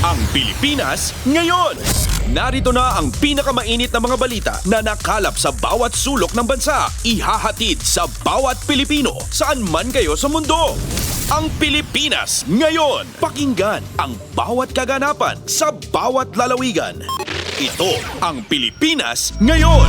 Ang Pilipinas ngayon. Narito na ang pinakamainit na mga balita na nakalap sa bawat sulok ng bansa. Ihahatid sa bawat Pilipino saan man kayo sa mundo. Ang Pilipinas ngayon. Pakinggan ang bawat kaganapan sa bawat lalawigan. Ito ang Pilipinas ngayon.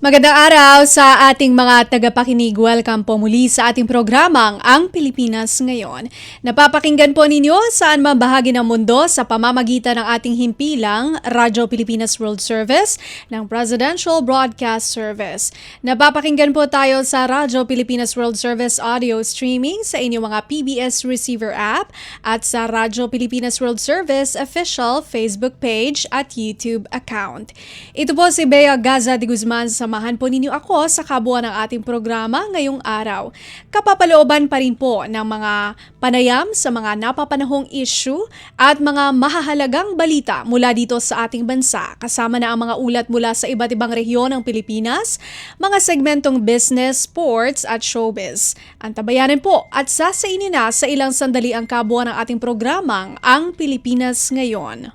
Magandang araw sa ating mga tagapakinig. Welcome po muli sa ating programang Ang Pilipinas Ngayon. Napapakinggan po ninyo saan man bahagi ng mundo sa pamamagitan ng ating himpilang Radyo Pilipinas World Service ng Presidential Broadcast Service. Napapakinggan po tayo sa Radyo Pilipinas World Service audio streaming sa inyong mga PBS receiver app at sa Radyo Pilipinas World Service official Facebook page at YouTube account. Ito po si Bea Gaza de Guzman. Samahan po ninyo ako sa kabuuan ng ating programa ngayong araw. Kapapalooban pa rin po ng mga panayam sa mga napapanahong issue at mga mahahalagang balita mula dito sa ating bansa. Kasama na ang mga ulat mula sa iba't ibang rehiyon ng Pilipinas, mga segmentong business, sports at showbiz. Antabayanan po at sasainin na sa ilang sandali ang kabuuan ng ating programang Ang Pilipinas Ngayon.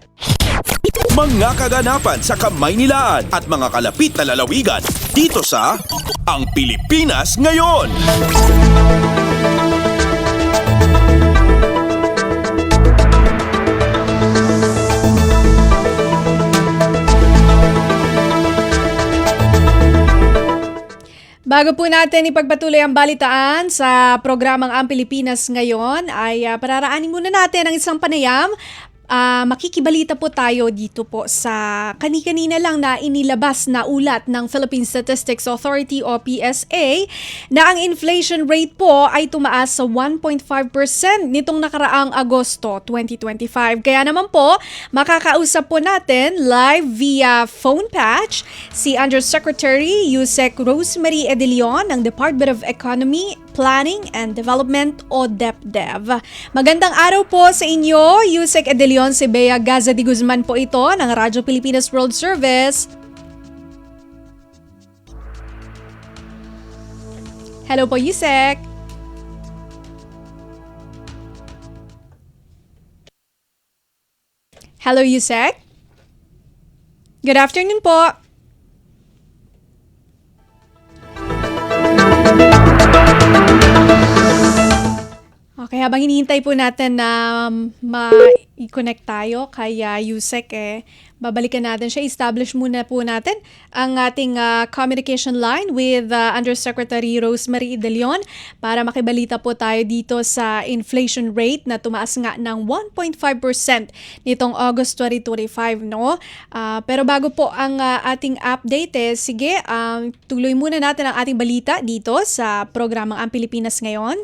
Mga kaganapan sa Kamaynilaan at mga kalapit na lalawigan dito sa Ang Pilipinas Ngayon. Bago po natin ipagpatuloy ang balitaan sa programang Ang Pilipinas Ngayon ay pararaanin muna natin ang isang panayam. Makikibalita po tayo dito po sa kani-kanina lang na inilabas na ulat ng Philippine Statistics Authority o PSA na ang inflation rate po ay tumaas sa 1.5% nitong nakaraang Agosto 2025. Kaya naman po, makakausap po natin live via phone patch si Undersecretary Yusek Rosemary Edelion ng Department of Economy, Planning and Development o DepDev. Magandang araw po sa inyo, Yusek Edelion. Si Bea Gaza de Guzman po ito ng Radyo Pilipinas World Service. Hello po, Yusek. Hello, Yusek. Good afternoon po. Okay, habang hinihintay po natin na ma-connect tayo kay Yusek, babalikan natin siya. Establish muna po natin ang ating communication line with Undersecretary Rosemary Edelion para makibalita po tayo dito sa inflation rate na tumaas nga ng 1.5% nitong August 2025, no? Pero bago po ang ating update, sige, tuloy muna natin ang ating balita dito sa programang Ang Pilipinas Ngayon.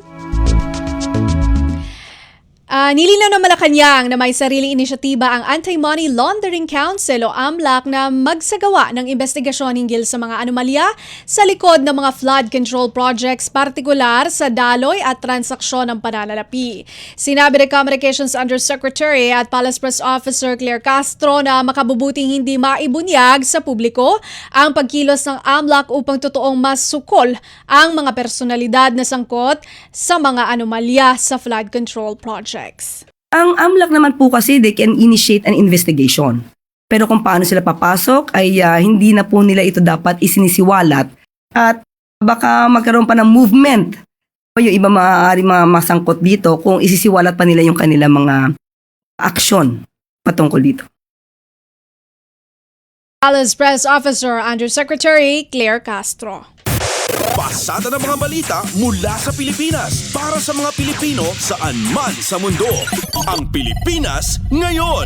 Nilinaw ng Malacanang na may sariling inisyatiba ang Anti-Money Laundering Council o AMLAC na magsagawa ng investigasyon hinggil sa mga anomalya sa likod ng mga flood control projects, partikular sa daloy at transaksyon ng pananalapi. Sinabi ng Communications Undersecretary at Palace Press Officer Claire Castro na makabubuting hindi maibunyag sa publiko ang pagkilos ng AMLAC upang totoong masukol ang mga personalidad na sangkot sa mga anomalya sa flood control project. Ang AMLAC naman po kasi they can initiate an investigation. Pero kung paano sila papasok ay hindi na po nila ito dapat isinisiwalat at baka magkaroon pa ng movement o yung iba maaari masangkot dito kung isisiwalat pa nila yung kanilang mga aksyon patungkol dito. Palace Press Officer Undersecretary Claire Castro. Pasada ng mga balita mula sa Pilipinas para sa mga Pilipino saan man sa mundo. Ang Pilipinas Ngayon.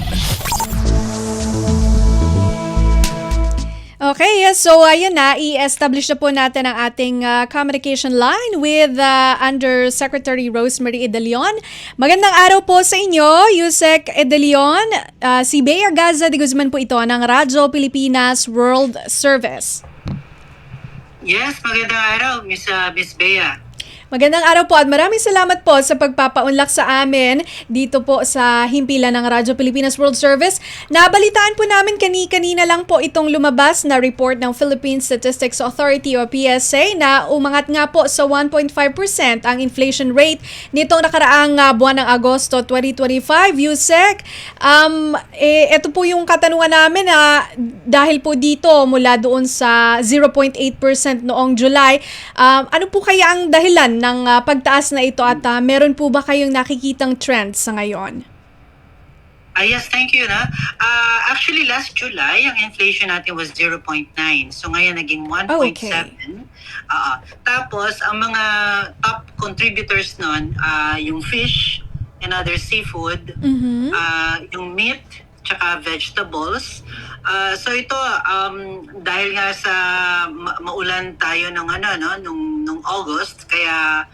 Okay, so ayun na, i-establish na po natin ang ating communication line with Undersecretary Rosemary Edelion. Magandang araw po sa inyo, Yusek Edelion. Si Bea Gaza de Guzman po ito ng Radyo Pilipinas World Service. Yes, magandang araw, Miss Bea. Magandang araw po at maraming salamat po sa pagpapaunlak sa amin dito po sa himpilan ng Radyo Pilipinas World Service. Nabalitaan po namin kanina lang po itong lumabas na report ng Philippine Statistics Authority o PSA na umangat nga po sa 1.5% ang inflation rate nitong nakaraang buwan ng Agosto 2025. Yusek, ito po yung katanungan namin na dahil po dito mula doon sa 0.8% noong July, ano po kaya ang dahilan ng pagtaas na ito at meron po ba kayong nakikitang trends sa ngayon? Yes, thank you. Actually, last July, ang inflation natin was 0.9. So ngayon, naging 1.7. Okay. Tapos, ang mga top contributors nun, yung fish and other seafood, yung meat, tsaka vegetables. So ito, dahil nga sa maulan tayo nung August, kaya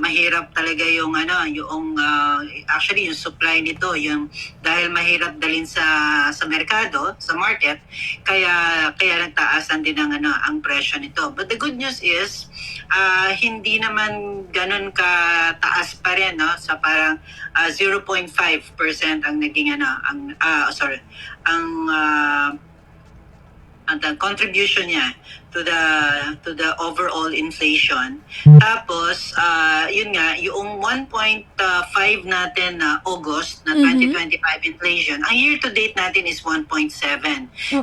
mahirap talaga yung actually yung supply nito, yung dahil mahirap dalhin sa merkado, sa market, kaya nagtaasan din ang presyo nito. But the good news is hindi naman ganun ka taas pa rin, no? Sa parang 0.5% ang naging ang contribution niya to the overall inflation. Tapos yun nga, yung 1.5 natin na August na 2025 inflation, ang year to date natin is 1.7.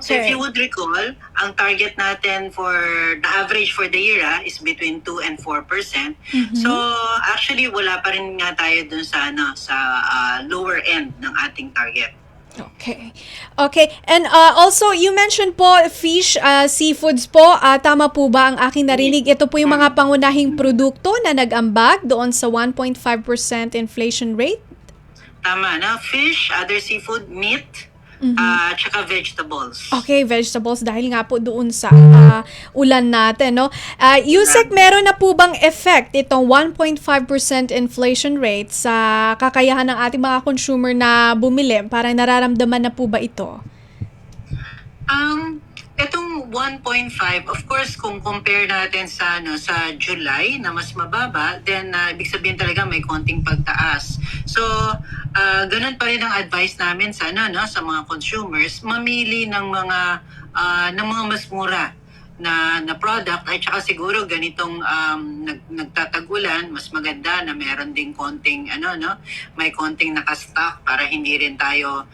So if you would recall, ang target natin for the average for the year is between 2 and 4%. So actually wala pa rin nga tayo dun sa lower end ng ating target. Okay. And also, you mentioned po fish, seafoods po. Tama po ba ang aking narinig? Ito po yung mga pangunahing produkto na nag-ambag doon sa 1.5% inflation rate? Tama, fish, other seafood, meat, tsaka vegetables. Okay, vegetables dahil nga po doon sa ulan natin, no? Yusek, meron na po bang effect itong 1.5% inflation rate sa kakayahan ng ating mga consumer na bumili? Parang nararamdaman na po ba ito? Itong 1.5, of course, kung compare natin sa July na mas mababa, then ibig sabihin talaga may konting pagtaas. So, ganun pa rin ang advice namin sa mga consumers, mamili ng mga mas mura na product at saka siguro ganitong nagtatag-ulan, mas maganda na meron ding konting may konting nakastock para hindi rin tayo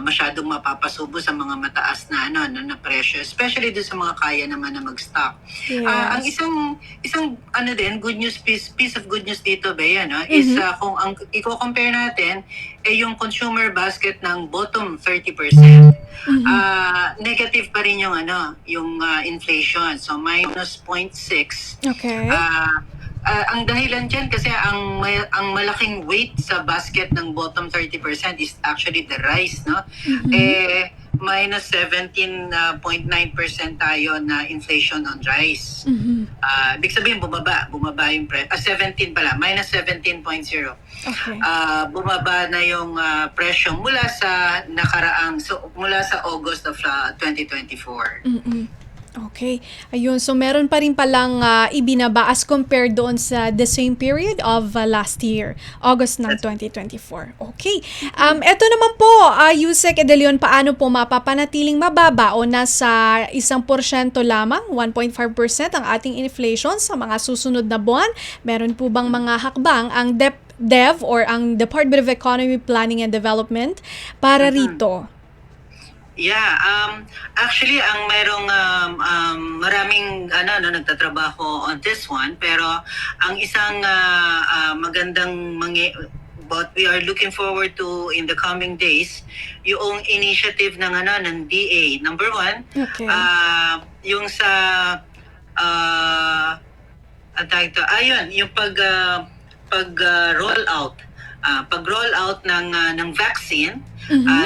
masyadong mapapasubo sa mga mataas na na presyo, especially doon sa mga kaya naman na mag-stock. Yes. Ang isang good news piece of good news dito is kung ang i-compare natin yung consumer basket ng bottom 30%, negative pa rin yung inflation, so minus 0.6. Okay. Ang dahilan dyan kasi ang malaking weight sa basket ng bottom 30% is actually the rice, no? Minus 17.9% tayo na inflation on rice. Ibig sabihin bumaba yung price. 17 pala, minus 17.0. Okay. Bumaba na yung presyo mula sa mula sa August of 2024. Okay. Ayun. So, meron pa rin palang ibinaba as compared doon sa the same period of last year, August ng 2024. Okay. Ito naman po, Yusek De Leon, paano po mapapanatiling mababa o nasa 1% lamang, 1.5% ang ating inflation sa mga susunod na buwan? Meron po bang mga hakbang ang DepEd or ang Department of Economy, Planning and Development para rito? Yeah, actually ang merong maraming nagtatrabaho on this one, pero ang isang magandang what we are looking forward to in the coming days, yung initiative ng DA. Number 1, Okay. yung sa yung pag-roll out. Pag-roll out ng vaccine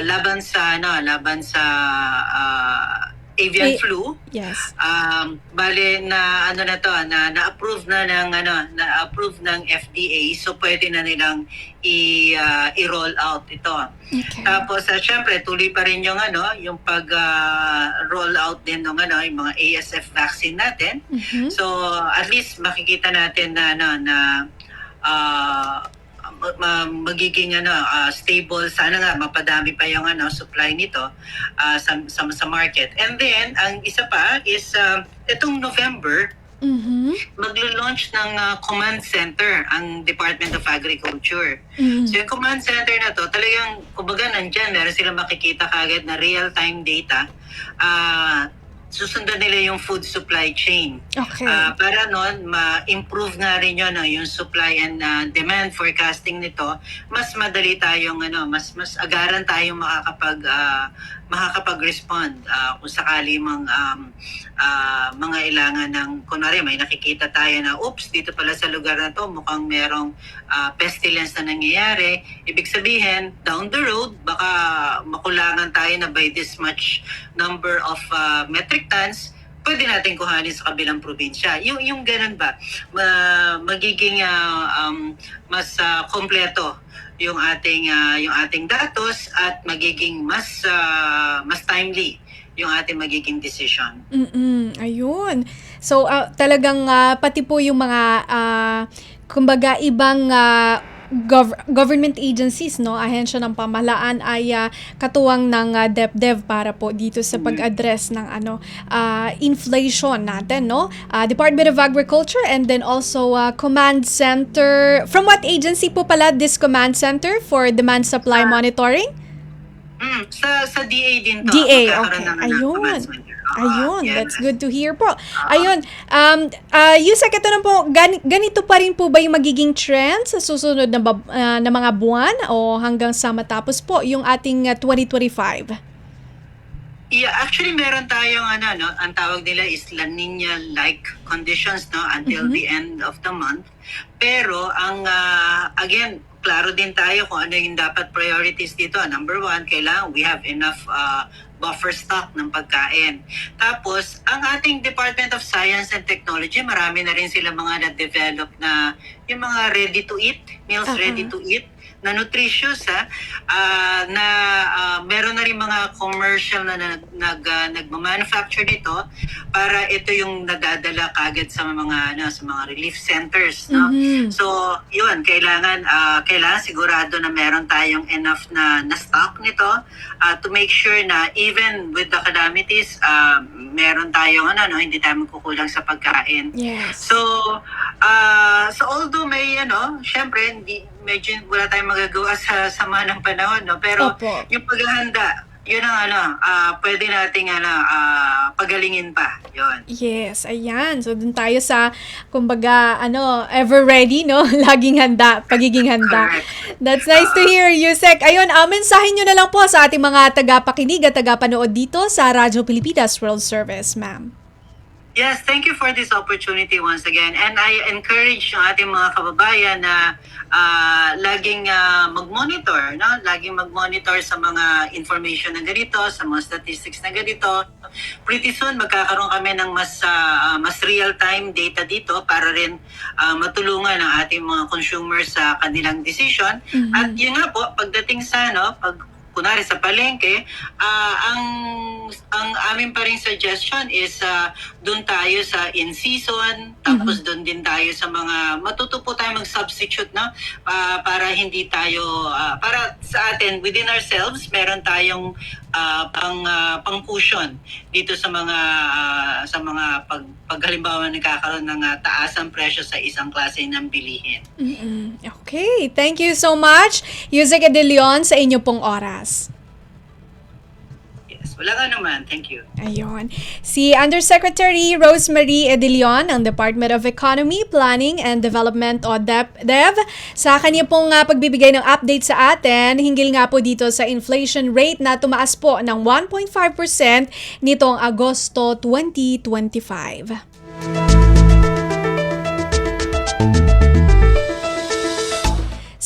laban sa avian Eh, flu. Yes. Bale na ano na to, na-approve na ng na-approve ng FDA, so pwede na nilang i-roll out ito. Okay. Tapos syempre tuloy pa rin yung yung pag roll out din ng yung mga ASF vaccine natin. So at least makikita natin na magiging stable, sana nga mapadami pa yung supply nito sa market. And then ang isa pa is itong November maglo-launch ng command center ang Department of Agriculture. So yung command center na to, talagang kumbaga nandyan, meron silang makikita kagad na real-time data. Susundan nila yung food supply chain. Okay. Para noon, ma-improve nga rin yun, yung supply and demand forecasting nito. Mas madali tayong, mas agaran tayong makakapag-respond kung sakali mga ilangan ng, kunwari may nakikita tayo na, oops, dito pala sa lugar na to, mukhang merong pestilence na nangyayari. Ibig sabihin, down the road, baka makulangan tayo na by this much number of metric tons, pwede natin kuhanin sa kabilang probinsya. Yung ganun ba, magiging mas kompleto yung ating datos at magiging mas timely yung ating magiging decision. Ayun. So talagang pati po yung mga kumbaga ibang government agencies, no, ahensya ng pamahalaan ay katuwang ng DepDev para po dito sa pag-address ng inflation natin, no? Department of Agriculture and then also Command Center. From what agency po pala this Command Center for Demand Supply Monitoring? Sa DA din to. DA, Magkakaroon okay. ng Ayun. command center. Ayun, Yes. that's good to hear po. Ayun, Yusek, ito na po, ganito pa rin po ba yung magiging trend sa susunod na mga buwan o hanggang sa matapos po yung ating 2025? Yeah, actually meron tayong ang tawag nila is La Nina-like conditions until the end of the month. Pero ang again, klaro din tayo kung ano yung dapat priorities dito. Number one, kailangan we have enough buffer stock ng pagkain. Tapos, ang ating Department of Science and Technology, marami na rin sila mga na-develop na yung mga ready-to-eat, meals ready-to-eat, na nutritious meron na rin mga commercial na nagma-manufacture nito para ito yung nadadala kagad sa mga relief centers, no. So yun, kailangan sigurado na meron tayong enough na stock nito to make sure na even with the calamities meron tayong hindi tayo magkukulang sa pagkain. Yes. So although may syempre medyo wala tayong magagawa sa sama ng panahon, no, pero Opo. yung paghahanda, yun ang pwede nating pagalingin pa. Yun. Yes, ayan. So dun tayo sa kumbaga ever ready, no? Laging handa, pagiging handa. Correct. That's nice to hear, Yusek. Ayun, mensahe nyo na lang po sa ating mga tagapakinig at tagapanood dito sa Radyo Pilipinas World Service, ma'am. Yes, thank you for this opportunity once again. And I encourage yung ating mga kababayan na laging mag-monitor, no? Laging mag-monitor sa mga information na ganito, sa mga statistics na ganito. Pretty soon, magkakaroon kami ng mas real-time data dito para rin matulungan ang ating mga consumers sa kanilang decision. At yun nga po, pagdating sa, kunwari sa palengke, ang amin pa rin suggestion is doon tayo sa in-season, tapos doon din tayo sa mga, matuto po tayo mag-substitute, no? Para hindi tayo, para sa atin, within ourselves, meron tayong pang-cushion dito sa mga pag halimbawa nagkakaroon ng taasang presyo sa isang klase ng bilihin. Okay, thank you so much, Yusek De Leon, sa inyo pong oras. Yes, wala ka naman. Thank you. Ayun. Si Undersecretary Rosemary De Leon ng Department of Economy, Planning and Development o DepDev sa kanya pong pagbibigay ng update sa atin hinggil nga po dito sa inflation rate na tumaas po ng 1.5% nitong Agosto 2025.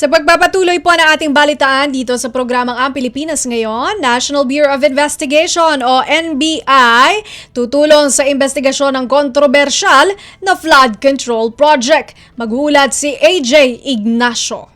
Sa pagpapatuloy po ng ating balitaan dito sa programang Ang Pilipinas Ngayon, National Bureau of Investigation o NBI tutulong sa investigasyon ng kontrobersyal na flood control project. Maghulat si AJ Ignacio.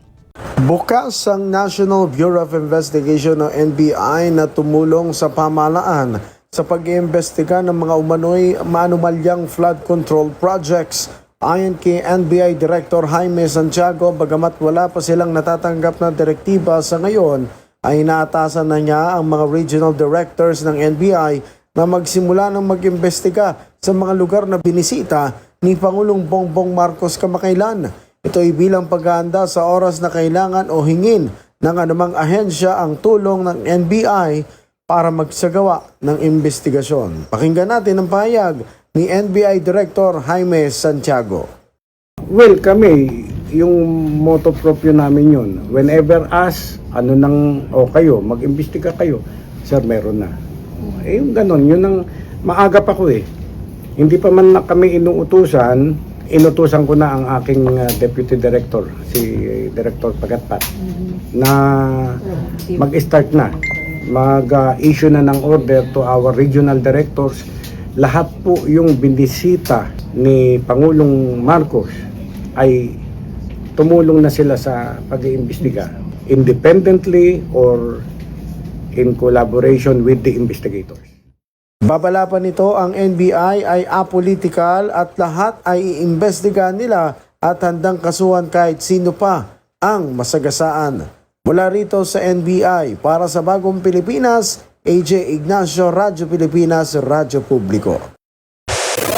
Bukas ang National Bureau of Investigation o NBI na tumulong sa pamahalaan sa pag-iimbestiga ng mga umano'y maanumalyang flood control projects. Ayon kay NBI Director Jaime Santiago, bagamat wala pa silang natatanggap na direktiba sa ngayon, ay inaatasan na niya ang mga regional directors ng NBI na magsimula ng mag-imbestiga sa mga lugar na binisita ni Pangulong Bongbong Marcos kamakailan. Ito ay bilang paghahanda sa oras na kailangan o hingin ng anumang ahensya ang tulong ng NBI para magsagawa ng investigasyon. Pakinggan natin ang pahayag ni NBI Director Jaime Santiago. Well, kami, yung motto proprio namin yun. Whenever asked, kayo, mag-imbestiga kayo. Sir, meron na. Yung ganon, yun ang maaga pa ko eh. Hindi pa man na kami inutusan ko na ang aking Deputy Director, si Director Pagatpat, na mag-start na. Mag-issue na ng order to our regional directors. Lahat po yung binisita ni Pangulong Marcos ay tumulong na sila sa pag-iimbestiga independently or in collaboration with the investigators. Babala pa nito ang NBI ay apolitical at lahat ay iimbestigahan nila at handang kasuhan kahit sino pa ang masagasaan. Mula rito sa NBI, para sa Bagong Pilipinas, AJ Ignacio, Radyo Pilipinas, Radyo Publiko.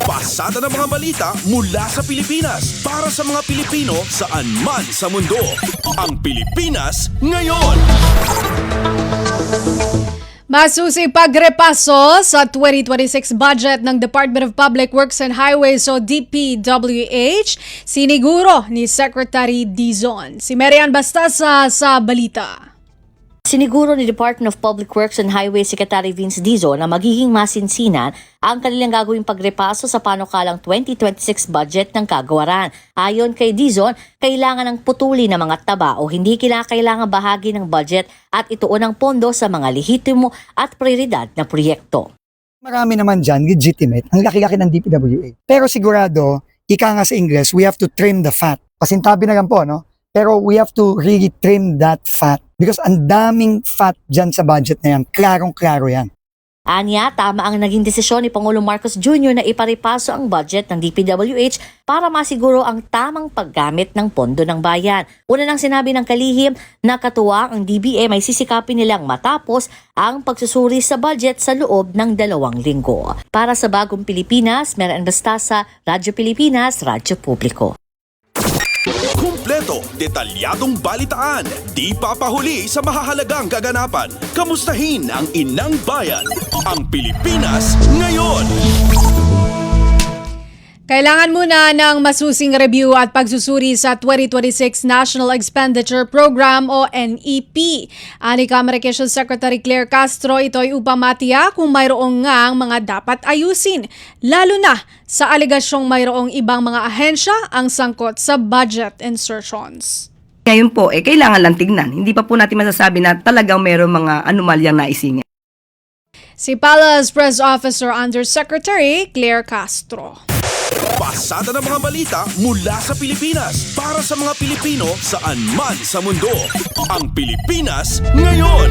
Pasada ng mga balita mula sa Pilipinas para sa mga Pilipino saan man sa mundo. Ang Pilipinas Ngayon. Masusi pagrepaso sa 2026 budget ng Department of Public Works and Highways o DPWH, siniguro ni Secretary Dizon. Si Marian Bastasa sa balita. Siniguro ni Department of Public Works and Highways Secretary Vince Dizon na magiging masinsinan ang kanilang gagawing pagrepaso sa panukalang 2026 budget ng kagawaran. Ayon kay Dizon, kailangan ng putuli ng mga taba o hindi kailangan bahagi ng budget at ituon ang pondo sa mga lehitimo at prioridad na proyekto. Marami naman dyan, legitimate, ang laki-laki ng DPWH. Pero sigurado, ika nga sa English, we have to trim the fat. Pasintabi na lang po, no? Pero we have to really trim that fat because ang daming fat dyan sa budget na yan. Klarong-klaro yan. Anya, tama ang naging desisyon ni Pangulong Marcos Jr. na iparipaso ang budget ng DPWH para masiguro ang tamang paggamit ng pondo ng bayan. Una nang sinabi ng kalihim na katuwang ang DBM ay sisikapin nilang matapos ang pagsusuri sa budget sa loob ng 2 linggo. Para sa Bagong Pilipinas, Marian Bastasa, Radyo Pilipinas, Radyo Publiko. Kumpleto, detalyadong balitaan, di papahuli sa mahahalagang kaganapan. Kamustahin ang inang bayan, ang Pilipinas Ngayon. Kailangan muna ng masusing review at pagsusuri sa 2026 National Expenditure Program o NEP. Ani Communications Secretary Claire Castro, ito ay upang matiyak kung mayroong ngang mga dapat ayusin, lalo na sa alegasyong mayroong ibang mga ahensya ang sangkot sa budget insertions. Ngayon po, kailangan lang tignan. Hindi pa po natin masasabi na talagang mayroong mga anomalyang naisingit. Si Palace Press Officer Undersecretary Claire Castro. Pasada ng mga balita mula sa Pilipinas para sa mga Pilipino saan man sa mundo. Ang Pilipinas Ngayon.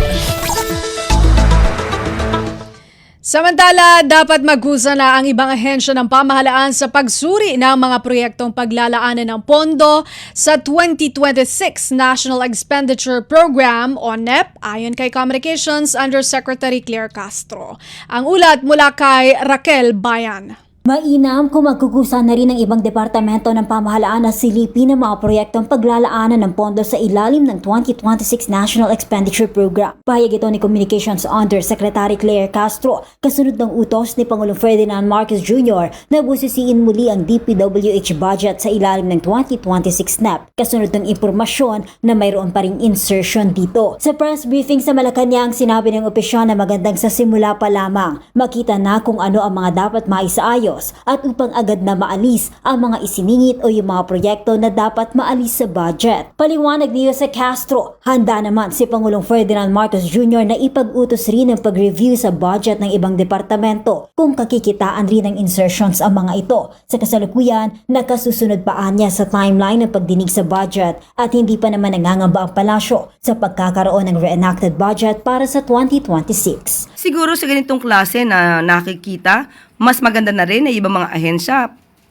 Samantala, dapat magkusa na ang ibang ahensya ng pamahalaan sa pagsuri ng mga proyektong paglalaanan ng pondo sa 2026 National Expenditure Program o NEP ayon kay Communications Undersecretary Claire Castro. Ang ulat mula kay Raquel Bayan. Mainam kung magkukusa na rin ng ibang departamento ng pamahalaan na silipin ng mga proyektong paglalaanan ng pondo sa ilalim ng 2026 National Expenditure Program. Pahayag ito ni Communications Undersecretary Claire Castro kasunod ng utos ni Pangulong Ferdinand Marcos Jr. na busisiin muli ang DPWH budget sa ilalim ng 2026 NEP. Kasunod ng impormasyon na mayroon pa ring insertion dito. Sa press briefing sa Malacanang, sinabi ng opisyal na magandang sa simula pa lamang makita na kung ano ang mga dapat maisaayos pondos at upang agad na maalis ang mga isiningit o yung mga proyekto na dapat maalis sa budget. Paliwanag ni Jose Castro, handa naman si Pangulong Ferdinand Marcos Jr. na ipag-utos rin ng pag-review sa budget ng ibang departamento kung kakikitaan rin ng insertions ang mga ito. Sa kasalukuyan, nakasusunod pa niya sa timeline ng pagdinig sa budget at hindi pa naman nangangamba ang palasyo sa pagkakaroon ng reenacted budget para sa 2026. Siguro sa ganitong klase na nakikita, mas maganda na rin na ibang mga ahensya,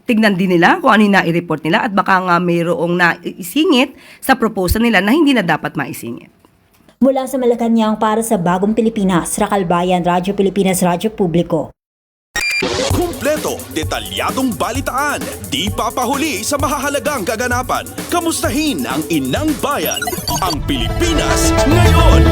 tignan din nila kung ano yung nai-report nila at baka nga mayroong naisingit sa proposal nila na hindi na dapat maisingit. Mula sa Malacanang para sa Bagong Pilipinas, Racalbayan, Radyo Pilipinas, Radyo Publiko. Kumpleto, detalyadong balitaan, di papahuli sa mahahalagang kaganapan. Kamustahin ang inang bayan, ang Pilipinas ngayon.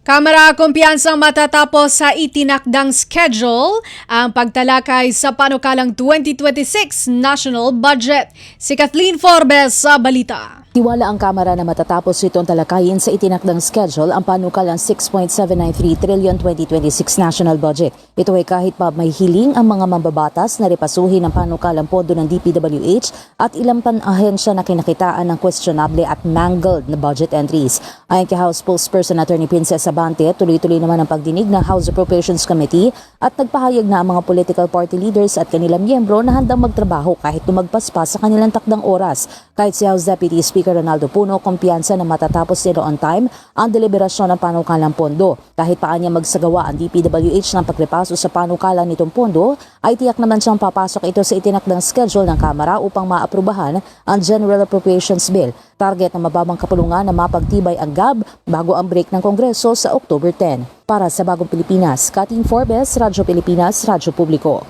Kamara kumpiyansang matatapos sa itinakdang schedule ang pagtalakay sa panukalang 2026 national budget. Si Kathleen Forbes sa balita. Tiwala ang Kamara na matatapos itong talakayin sa itinakdang schedule ang panukalang 6.793 trillion 2026 national budget. Ito ay kahit pa may hiling ang mga mambabatas na repasuhin ang panukalang pondo ng DPWH at ilang panahensya na kinakitaan ng questionable at mangled na budget entries. Ayon kay House spokesperson Attorney Princess Abante, tuloy-tuloy naman ang pagdinig ng House Appropriations Committee at nagpahayag na ang mga political party leaders at kanilang miyembro na handang magtrabaho kahit lumagpas pa sa kanilang takdang oras. Kahit si House Deputy Speaker Ronaldo Puno, kumpiyansa na matatapos nito on time ang deliberasyon ng panukalang pondo. Kahit pa niya magsagawa ang DPWH ng pagrepaso sa panukalan nitong pondo, ay tiyak naman siyang papasok ito sa itinakdang schedule ng Kamara upang maaprubahan ang General Appropriations Bill. Target na mababang kapulungan na mapagtibay ang GAB bago ang break ng Kongreso sa October 10. Para sa Bagong Pilipinas, Kathleen Forbes, Radyo Pilipinas, Radyo Publiko.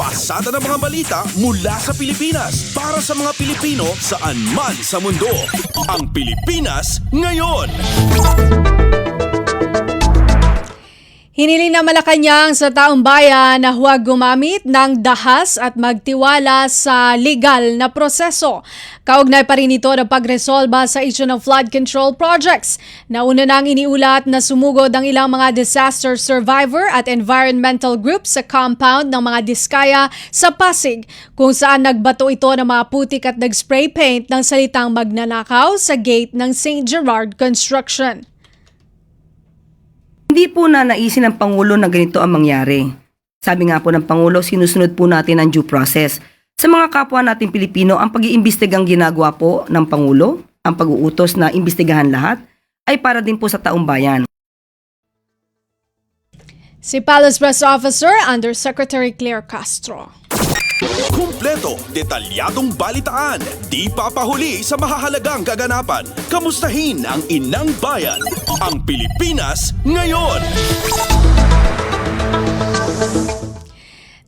Pasada ng mga balita mula sa Pilipinas para sa mga Pilipino saan man sa mundo. Ang Pilipinas ngayon. Hiniling na Malacanang sa taong bayan na huwag gumamit ng dahas at magtiwala sa legal na proseso. Kaugnay pa rin ito ng pagresolba sa issue ng flood control projects. Nauna nang iniulat na sumugod ang ilang mga disaster survivor at environmental groups sa compound ng mga diskaya sa Pasig, kung saan nagbato ito ng mga putik at nag-spray paint ng salitang magnanakaw sa gate ng St. Gerard Construction. Hindi po na naisin ng Pangulo na ganito ang mangyari. Sabi nga po ng Pangulo, sinusunod po natin ang due process. Sa mga kapwa natin Pilipino, ang pag-iimbestigang ginagawa po ng Pangulo, ang pag-uutos na imbestigahan lahat, ay para din po sa taong bayan. Si Palace Press Officer Undersecretary Claire Castro. Kumpleto, detalyadong balitaan, di papahuli sa mahahalagang kaganapan. Kamustahin ang inang bayan, ang Pilipinas ngayon.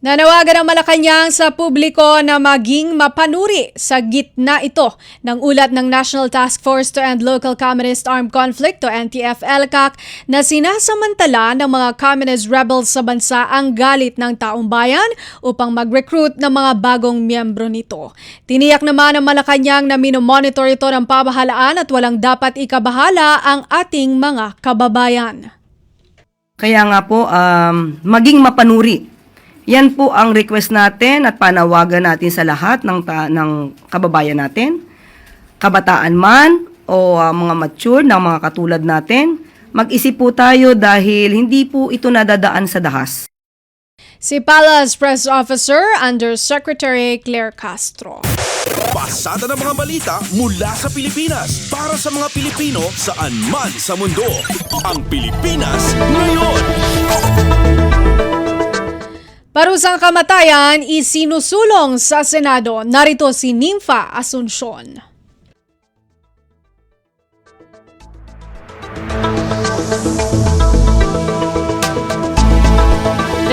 Nanawagan ang Malacanang sa publiko na maging mapanuri sa gitna ito ng ulat ng National Task Force to End Local Communist Armed Conflict o NTF-ELCAC na sinasamantala ng mga communist rebels sa bansa ang galit ng taong bayan upang mag-recruit ng mga bagong miyembro nito. Tiniyak naman ng Malacanang na minomonitor ito ng pamahalaan at walang dapat ikabahala ang ating mga kababayan. Kaya nga po, maging mapanuri. Yan po ang request natin at panawagan natin sa lahat ng kababayan natin, kabataan man o mga mature na mga katulad natin. Mag-isip po tayo dahil hindi po ito nadadaan sa dahas. Si Palace Press Officer Undersecretary Claire Castro. Pasada ng mga balita mula sa Pilipinas para sa mga Pilipino saan man sa mundo. Ang Pilipinas ngayon. Parusang kamatayan isinusulong sa Senado. Narito si Nympha Asuncion.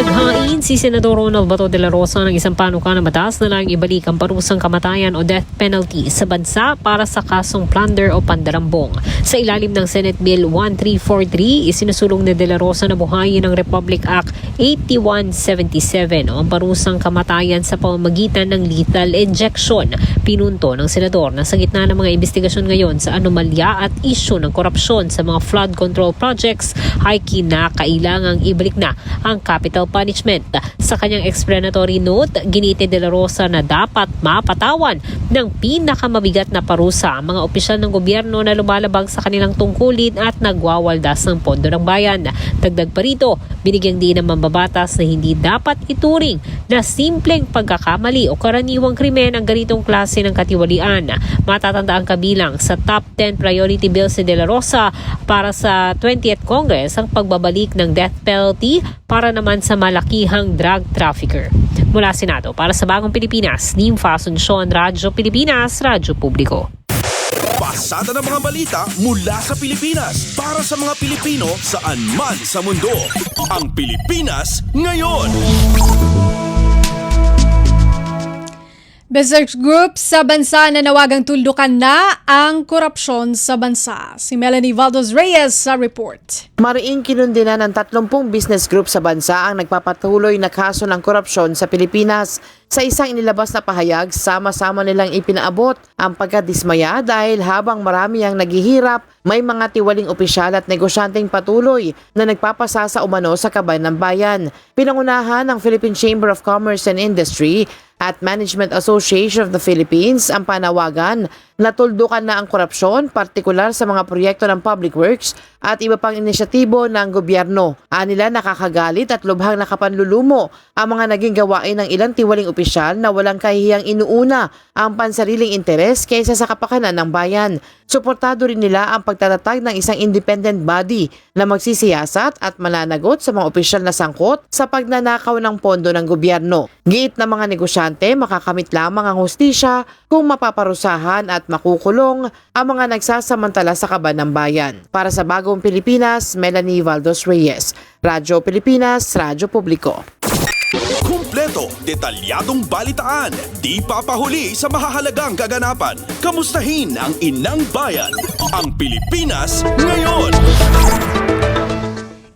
Naghain si Senador Ronald Bato de la Rosa ng isang panukalang batas na lang ibalik ang parusang kamatayan o death penalty sa bansa para sa kasong plunder o pandarambong. Sa ilalim ng Senate Bill 1343, isinusulong ni de la Rosa na buhayin ng Republic Act 8177 o ang parusang kamatayan sa pamamagitan ng lethal injection. Pinunto ng senador na sa gitna ng mga investigasyon ngayon sa anomalya at isyu ng korupsyon sa mga flood control projects ay kinakailangang ibalik na ang capital punishment. Sa kanyang explanatory note, ginite de la Rosa na dapat mapatawan ng pinakamabigat na parusa ang mga opisyal ng gobyerno na lumalabag sa kanilang tungkulin at nagwawaldas ng pondo ng bayan. Dagdag pa rito, binigyang din ng mambabatas na hindi dapat ituring na simpleng pagkakamali o karaniwang krimen ang ganitong klase ng katiwalian. Matatandaan kabilang sa top 10 priority bills ni de la Rosa para sa 20th Congress ang pagbabalik ng death penalty para naman sa malakihang drug trafficker. Mula Senado, para sa Bagong Pilipinas, Nimfa Asuncion, Radyo Pilipinas, Radyo Publiko. Pasada ng mga balita mula sa Pilipinas para sa mga Pilipino saan man sa mundo. Ang Pilipinas ngayon. Business group sa bansa na nawagang tuldukan na ang korupsyon sa bansa. Si Melanie Valdos Reyes sa report. Mariing kinundina ng 30 business group sa bansa ang nagpapatuloy na kaso ng korupsyon sa Pilipinas. Sa isang inilabas na pahayag, sama-sama nilang ipinaabot ang pagkadismaya dahil habang marami ang naghihirap, may mga tiwaling opisyal at negosyanteng patuloy na nagpapasa sa umano sa kaban ng bayan. Pinangunahan ng Philippine Chamber of Commerce and Industry at Management Association of the Philippines ang panawagan na tuldukan na ang korupsyon, partikular sa mga proyekto ng public works at iba pang inisyatibo ng gobyerno. Anila nakakagalit at lubhang nakapanlulumo ang mga naging gawain ng ilang tiwaling opisyal na walang kahihiyang inuuna ang pansariling interes kaysa sa kapakanan ng bayan. Suportado rin nila ang pagtatatag ng isang independent body na magsisiyasat at mananagot sa mga opisyal na sangkot sa pagnanakaw ng pondo ng gobyerno. Giit ng mga negosyante, makakamit lamang ang hustisya kung mapaparusahan at makukulong ang mga nagsasamantala sa kaban ng bayan. Para sa Bagong Pilipinas, Melanie Valdos Reyes, Radyo Pilipinas, Radyo Publiko. Kumpleto, detalyadong balitaan, di papahuli sa mahahalagang kaganapan. Kamustahin ang inang bayan, ang Pilipinas ngayon.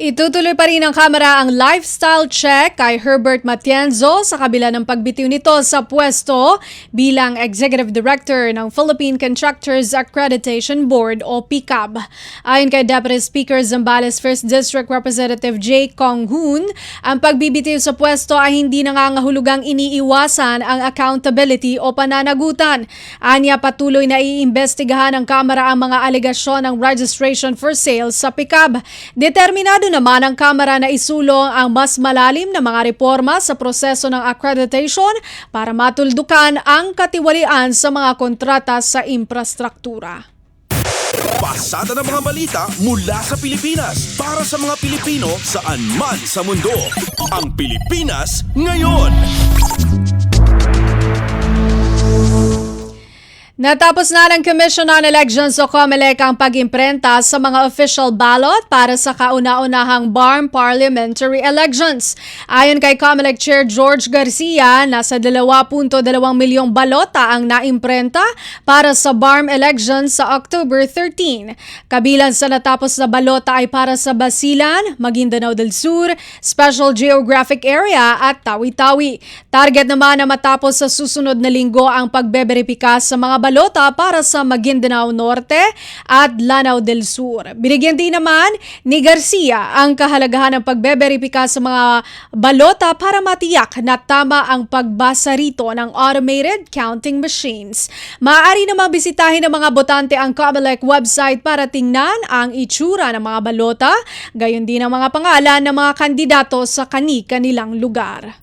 Itutuloy pa rin ng Kamara ang lifestyle check kay Herbert Matienzo sa kabila ng pagbitiw nito sa pwesto bilang Executive Director ng Philippine Contractors Accreditation Board o PCAB. Ayon kay Deputy Speaker Zambales 1st District Representative J. Kong Hoon, ang pagbibitiw sa pwesto ay hindi nangangahulugang iniiwasan ang accountability o pananagutan. Anya, patuloy na iimbestigahan ng Kamara ang mga alegasyon ng registration for sale sa PCAB. Determinado naman ang Kamara na isulong ang mas malalim na mga reforma sa proseso ng accreditation para matuldukan ang katiwalian sa mga kontrata sa infrastruktura. Pasada ng mga balita mula sa Pilipinas para sa mga Pilipino saan man sa mundo. Ang Pilipinas ngayon. Natapos na ng Commission on Elections o COMELEC ang pag-imprenta sa mga official ballot para sa kauna-unahang BARM parliamentary elections. Ayon kay COMELEC Chair George Garcia, nasa 2.2 milyong balota ang naimprenta para sa BARM elections sa October 13. Kabilang sa natapos na balota ay para sa Basilan, Maguindanao del Sur, Special Geographic Area at Tawi-Tawi. Target naman na matapos sa susunod na linggo ang pagbeberipika sa mga balota para sa Maguindanao Norte at Lanao del Sur. Binigyan din naman ni Garcia ang kahalagahan ng pagbeberipika sa mga balota para matiyak na tama ang pagbasa rito ng automated counting machines. Maaari namang bisitahin ng mga botante ang COMELEC website para tingnan ang itsura ng mga balota, gayon din ang mga pangalan ng mga kandidato sa kani-kanilang lugar.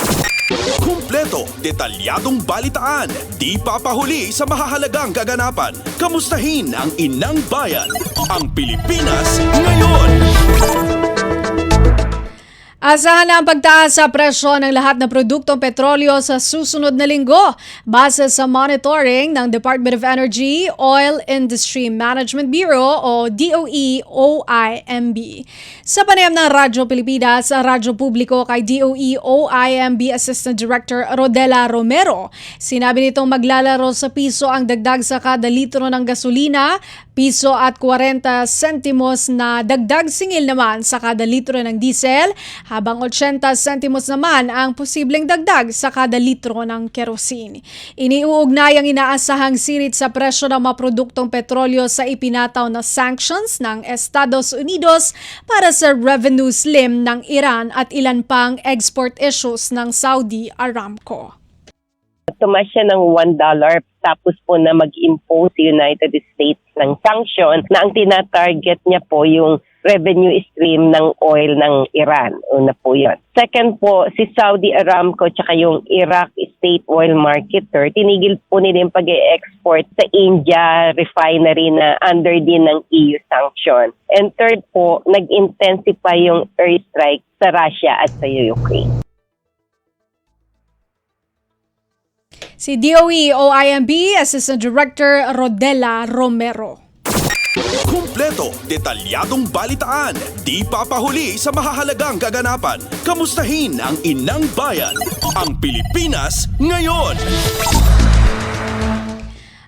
Kumpleto, detalyadong balitaan, di papahuli sa mahahalagang kaganapan. Kamustahin ang inang bayan, ang Pilipinas ngayon. Asahan na ang pagtaas sa presyo ng lahat ng produktong petrolyo sa susunod na linggo base sa monitoring ng Department of Energy, Oil Industry Management Bureau o DOE-OIMB. Sa panayam ng Radyo Pilipinas, Radyo Publiko kay DOE-OIMB Assistant Director Rodela Romero, sinabi nitong maglalaro sa piso ang dagdag sa kada litro ng gasolina, piso at 40 sentimos na dagdag singil naman sa kada litro ng diesel, habang 80 sentimos naman ang posibleng dagdag sa kada litro ng kerosene. Iniuugnay ang inaasahang sirit sa presyo ng mga produktong petrolyo sa ipinataw na sanctions ng Estados Unidos para sa revenue slim ng Iran at ilan pang export issues ng Saudi Aramco. Tumaas siya ng $1 tapos po na mag-impose si United States ng sanction na ang tina-target niya po yung revenue stream ng oil ng Iran. Una po yun. Second po, si Saudi Aramco tsaka yung Iraq State Oil Marketer, tinigil po nila yung pag-export sa India refinery na under din ng EU sanction. And third po, nag-intensify yung airstrike sa Russia at sa Ukraine. Si DOE-OIMB Assistant Director Rodela Romero. Kumpleto, detalyadong balitaan, di papahuli sa mahahalagang kaganapan. Kamustahin ang inang bayan, ang Pilipinas ngayon.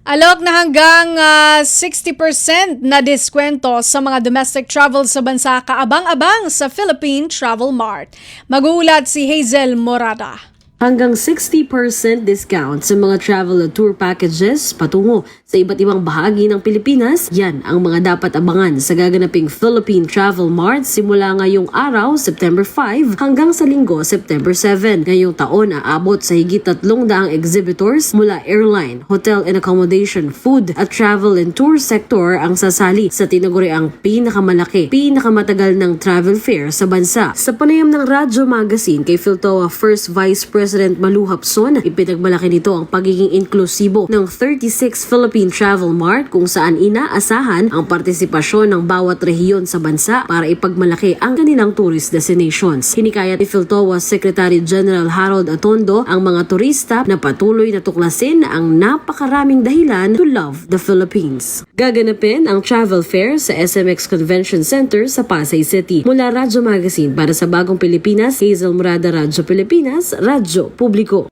Alok na hanggang 60% na diskwento sa mga domestic travel sa bansa kaabang-abang sa Philippine Travel Mart. Mag-uulat si Hazel Morada. Hanggang 60% discount sa mga travel at tour packages patungo sa iba't ibang bahagi ng Pilipinas. Yan ang mga dapat abangan sa gaganaping Philippine Travel Mart simula ngayong araw, September 5 hanggang sa linggo, September 7. Ngayong taon aabot sa higit 300 exhibitors mula airline, hotel and accommodation, food at travel and tour sector ang sasali sa tinaguriang pinakamalaki, pinakamatagal ng travel fair sa bansa. Sa panayam ng Radyo Magazine kay PhilToa First Vice President Malu Hapson, ipinagmalaki nito ang pagiging inklusibo ng 36 Philippine Travel Mart kung saan inaasahan ang partisipasyon ng bawat rehiyon sa bansa para ipagmalaki ang kanilang tourist destinations. Hinikayat ni PhilToa Secretary General Harold Atondo ang mga turista na patuloy na tuklasin ang napakaraming dahilan to love the Philippines. Gaganapin ang travel fair sa SMX Convention Center sa Pasay City. Mula Radyo Magazine para sa Bagong Pilipinas, Hazel Morada, Radyo Pilipinas, Radyo Publiko.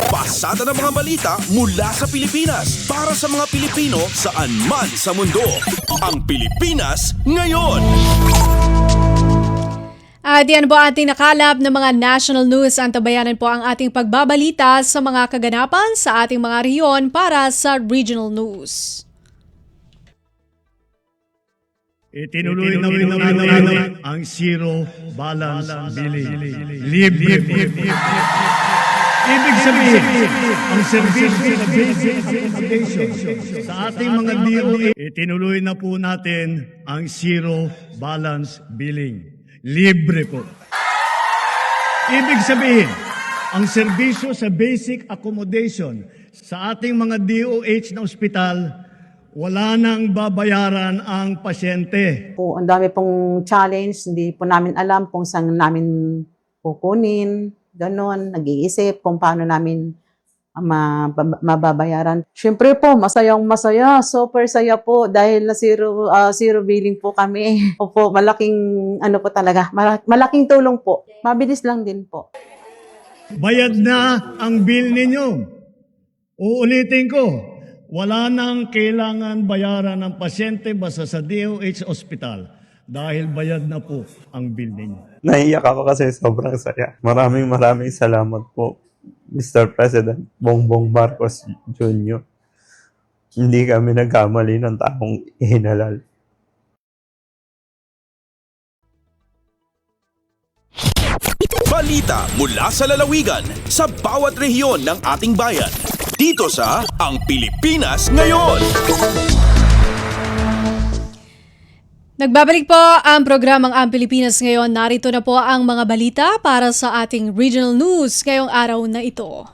Pasada ng mga balita mula sa Pilipinas para sa mga Pilipino saan man sa mundo. Ang Pilipinas ngayon. At yan po ating nakalap ng mga national news. Antabayanan po ang ating pagbabalita sa mga kaganapan sa ating mga rehiyon para sa regional news. Itinuloy na namin ang zero balance billing. Libre. Ibig sabihin, ang serbisyo na basic accommodation sa ating mga DOE, itinuloy na po natin ang zero balance billing. Libre po. Ibig sabihin, ang serbisyo sa basic accommodation sa ating mga DOH na ospital, wala nang babayaran ang pasyente. Ang dami pong challenge, hindi po namin alam kung saan namin kukunin, ganon, nag-iisip kung paano namin mababayaran. Siyempre po, masayang-masaya, super saya po dahil na zero billing po kami. Opo, malaking po talaga, malaking tulong po. Mabilis lang din po. Bayad na ang bill ninyo. Uulitin ko, wala nang kailangan bayaran ng pasyente basta sa DOH Hospital dahil bayad na po ang bill ninyo. Naiiyak ako kasi sobrang saya. Maraming salamat po, Mr. President Bongbong Marcos Jr. Hindi kami nagkamali ng taong ihinalal. Balita mula sa lalawigan sa bawat rehiyon ng ating bayan. Dito sa Ang Pilipinas Ngayon. Nagbabalik po ang programang Ang Pilipinas Ngayon. Narito na po ang mga balita para sa ating regional news ngayong araw na ito.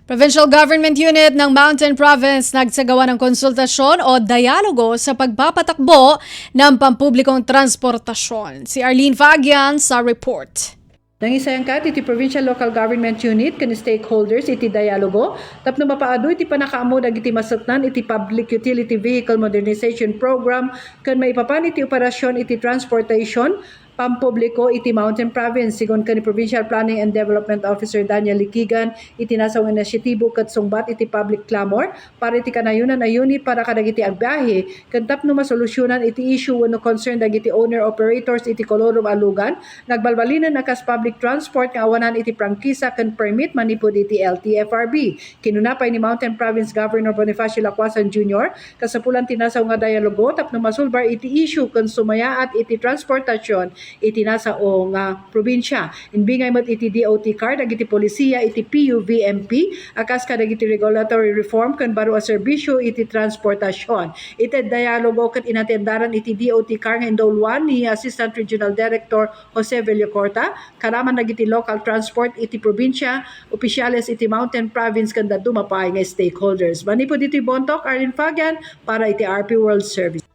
Provincial Government Unit ng Mountain Province nagsagawa ng konsultasyon o dialogo sa pagpapatakbo ng pampublikong transportasyon. Si Arlene Fagian sa report. Nangisayangkat iti Provincial Local Government Unit kan stakeholders iti dialogo tapno mapaado iti panakaammo dagiti masatnan iti Public Utility Vehicle Modernization Program kan maipapan iti operasyon iti transportation pampubliko iti Mountain Province sigon kan ni Provincial Planning and Development Officer Daniel Likigan iti nasawang inisyatibo ket sungbat iti public clamor para iti kanayunan a unit para kadagiti agbiyahe ken tapno masolusyonan iti issue wenno concern dagiti owner operators iti kolorum alugan nagbalbalinan nakas public transport nga awanan iti prangkisa ken permit manipud iti LTFRB. Kinunapay ni Mountain Province Governor Bonifacio Lacuasan Jr. kasapulan tinasaw nga dialogo tapno masulbar iti issue ken sumayaat iti transportasyon iti nasa o nga probinsya. Inbingay mat iti DOT card dagiti polisiya iti PUVMP akas kadagiti regulatory reform kan baro a serbisyo iti transportasyon. Iti dialogo ket inatendaran iti DOT card nga indulwan ni Assistant Regional Director Jose Villacorta karaman dagiti local transport iti probinsya opisyales iti Mountain Province kan dumapay nga stakeholders. Manipod iti Bontok Arlene Fagian para iti RP World Service.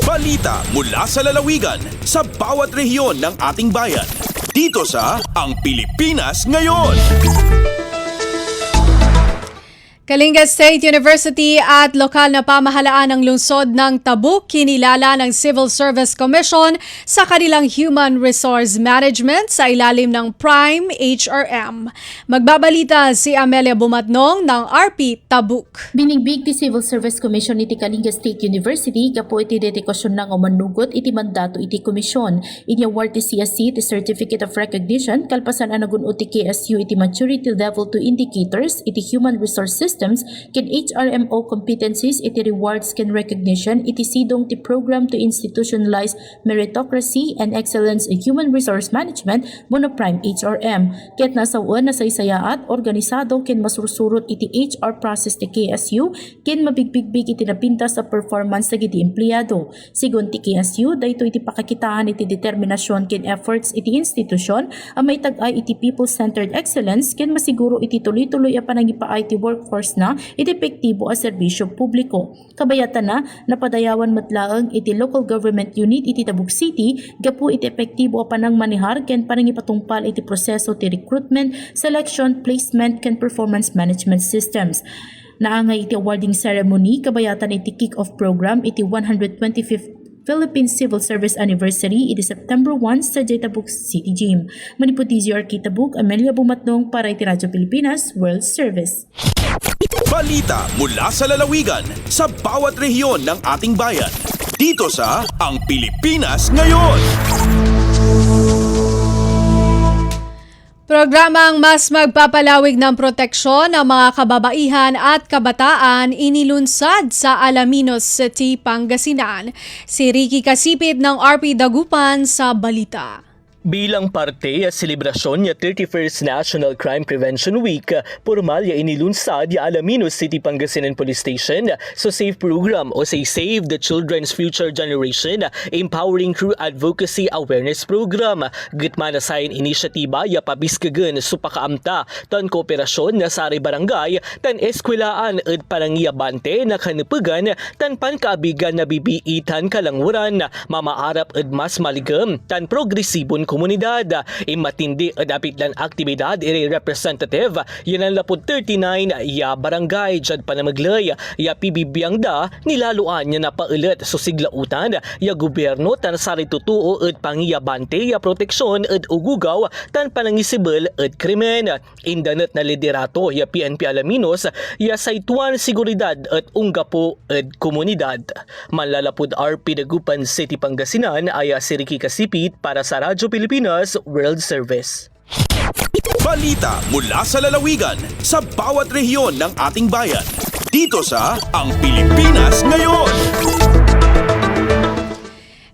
Balita mula sa lalawigan sa bawat rehiyon ng ating bayan. Dito sa Ang Pilipinas Ngayon. Kalinga State University at lokal na pamahalaan ng lungsod ng Tabuk kinilala ng Civil Service Commission sa kanilang Human Resource Management sa ilalim ng Prime HRM. Magbabalita si Amelia Bumatnong ng RP Tabuk. Binigbig ti Civil Service Commission iti Kalinga State University kapo iti dedikasyon ng umanugot iti mandato iti komisyon. Inyaward ti CSC ti Certificate of Recognition kalpasan anagun ti KSU iti Maturity Level 2 Indicators iti Human Resource System ken HRMO competencies iti rewards ken recognition iti sidong ti program to institutionalize meritocracy and excellence in human resource management mono Prime HRM ket nasawen na saysayaat organisado ken masursurot iti HR process ti KSU ken mabigbigbig iti napinta sa performance dagiti empleyado. Sigon ti KSU daytoy iti pakakitaan iti determinasyon ken efforts iti institusyon a may tag-ay iti people-centered excellence ken masiguro iti tuloy-tuloy a panangipaay ti workforce na iti epektibo a serbisyo publiko. Kabayatan na napadayawan matlaang iti local government unit iti Tabuk City gapu iti epektibo a panang manihar ken panangipatungpal iti proseso ti recruitment, selection, placement ken performance management systems. Naangay iti awarding ceremony kabayatan iti kick-off program iti 125th Philippine Civil Service Anniversary iti September 1 sa Tabuk City Gym. Manipod TZRK Tabuk, Amelia Bumatnong para iti Radyo Pilipinas World Service. Balita mula sa lalawigan sa bawat rehiyon ng ating bayan. Dito sa Ang Pilipinas Ngayon. Programang mas magpapalawig ng proteksyon ng mga kababaihan at kabataan inilunsad sa Alaminos City, Pangasinan. Si Ricky Kasipit ng RP Dagupan sa balita. Bilang parte sa selebrasyon niya 31st National Crime Prevention Week, formal ya inilunsad ya Alaminos City Pangasinan Police Station sa SAFE program o say Save the Children's Future Generation Empowering Crew Advocacy Awareness Program. Gitman na sayin inisyatiba ya pabiskagan sa pakaamta tan kooperasyon na sari barangay tan eskwelaan at panangiyabante na kanupugan tan pankaabigan na bibiitan kalangwaran mamaarap at mas maligam tan progresibon komunidad. Matindi at dapit lang aktibidad iri representative yan ang lapod 39 ya barangay dyan panamaglay ya pibibiyangda nilaluan niya na paulit so siglautan ya gobyerno tan sari tutuo at pangiyabante ya proteksyon at ugugaw tan panangisibel at krimen. Indanat na liderato ya PNP Alaminos ya saituan seguridad at unggapo at komunidad. Manlalapod RP Dagupan City Pangasinan ay si Ricky Kasipit para sa Radyo Pilipinas World Service. Balita mula sa lalawigan sa bawat rehiyon ng ating bayan. Dito sa Ang Pilipinas Ngayon.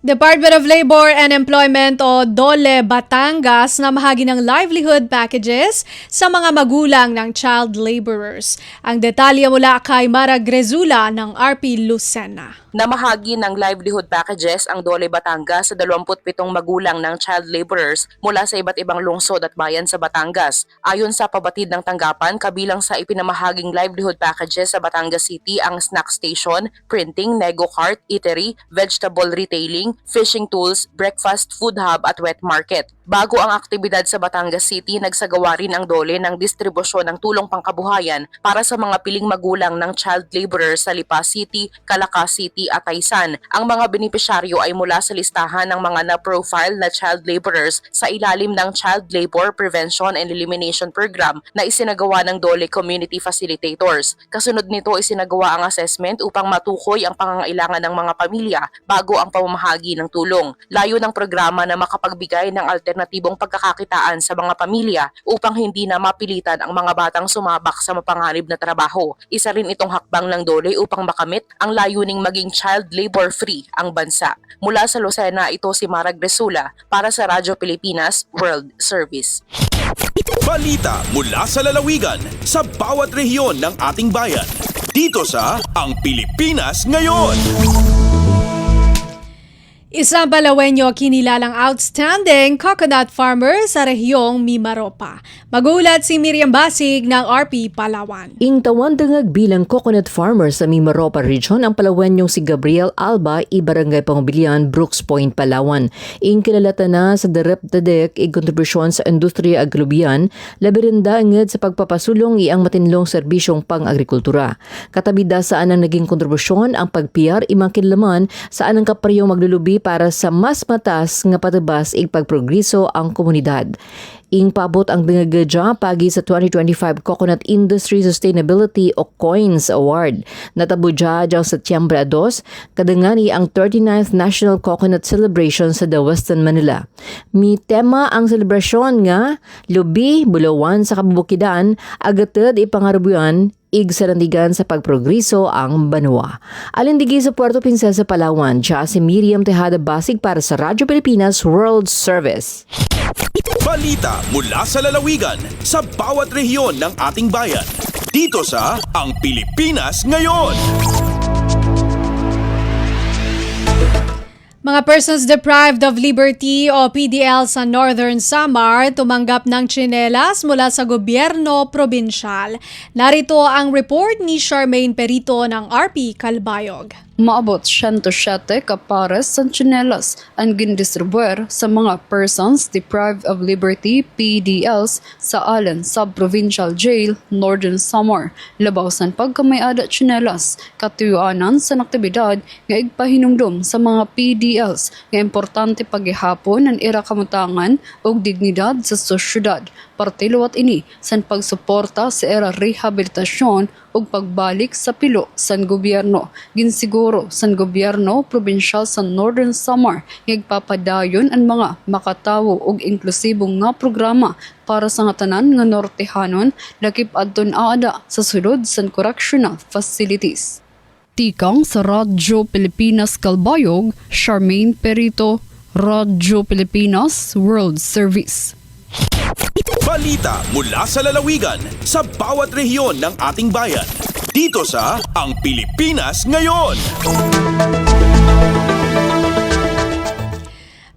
Department of Labor and Employment o DOLE Batangas na mahagi ng livelihood packages sa mga magulang ng child laborers. Ang detalye mula kay Mara Grezula ng RP Lucena. Namahagi ng livelihood packages ang DOLE Batangas sa 27 magulang ng child laborers mula sa iba't ibang lungsod at bayan sa Batangas. Ayon sa pabatid ng tanggapan, kabilang sa ipinamahaging livelihood packages sa Batangas City ang snack station, printing, nego cart, eatery, vegetable retailing, fishing tools, breakfast, food hub at wet market. Bago ang aktibidad sa Batangas City, nagsagawa rin ang DOLE ng distribusyon ng tulong pangkabuhayan para sa mga piling magulang ng child laborers sa Lipa City, Calaca City at Taysan. Ang mga benepisyaryo ay mula sa listahan ng mga na-profile na child laborers sa ilalim ng Child Labor Prevention and Elimination Program na isinagawa ng DOLE Community Facilitators. Kasunod nito, isinagawa ang assessment upang matukoy ang pangangailangan ng mga pamilya bago ang pamamahagi ng tulong. Layo ng programa na makapagbigay ng alternatibong pagkakakitaan sa mga pamilya upang hindi na mapilitan ang mga batang sumabak sa mapanganib na trabaho. Isa rin itong hakbang ng DOLE upang makamit ang layuning maging child labor-free ang bansa. Mula sa Lucena, ito si Mara Grezula para sa Radyo Pilipinas World Service. Balita mula sa lalawigan sa bawat rehiyon ng ating bayan. Dito sa Ang Pilipinas Ngayon. Isang Balawenyo kinilalang outstanding coconut farmer sa rehiyong Mimaropa. Magulat si Miriam Basig ng RP Palawan. Ingtawan-dangag bilang coconut farmer sa Mimaropa Region ang Palawenyong si Gabriel Alba, Barangay Pangubilian, Brooks Point, Palawan. Kilalata na sa darep-dadek kontribusyon sa industriya aglubian, labirinda nged sa pagpapasulong iyang matinlong serbisyong pang-agrikultura. Katabida saan ang naging kontribusyon ang pagpiyar imang kinlaman saan ang kaparyong maglulubi para sa mas matas nga patubas ing pagprogreso ang komunidad. Ing paabot ang dangagedya pagi sa 2025 Coconut Industry Sustainability o COINS Award. Natabudya diyang Setyembre 2, kadangani ang 39th National Coconut Celebration sa the Western Manila. Mi tema ang selebrasyon nga lubi bulawan sa kabubukidan agatid ipangarubuyan igsarandigan sa pagprogreso ang banwa. Alindigi sa Puerto Princesa, Palawan, siya si Miriam Tejada Basig para sa Radyo Pilipinas World Service. Balita mula sa lalawigan sa bawat rehiyon ng ating bayan. Dito sa Ang Pilipinas Ngayon. Mga persons deprived of liberty o PDL sa Northern Samar tumanggap ng tsinelas mula sa gobyerno probinsyal. Narito ang report ni Charmaine Perito ng RP Kalbayog. Maabot 107 kapares sa tsinelas ang gindistribuer sa mga persons deprived of liberty PDLs sa Allen Sub-Provincial Jail, Northern Samar. Labaw san pagkamayada tsinelas, katuyuanan sa aktibidad nga igpahinumdum sa mga PDLs nga importante paghihapon ang ira kamutangan o dignidad sa sosyedad. Partiluwat ini san pagsuporta sa era rehabilitasyon o pagbalik sa pilo san gobyerno. Ginsiguro san gobyerno probinsyal sa Northern Samar ngagpapadayon ang mga makatawo og inklusibong nga programa para sa nga tanan nga Nortehanon lakip adton aada sa sulod san correctional facilities. Tikang sa Radyo Pilipinas Kalbayog, Charmaine Perito, Radyo Pilipinas World Service. Balita mula sa lalawigan sa bawat rehiyon ng ating bayan. Dito sa Ang Pilipinas Ngayon.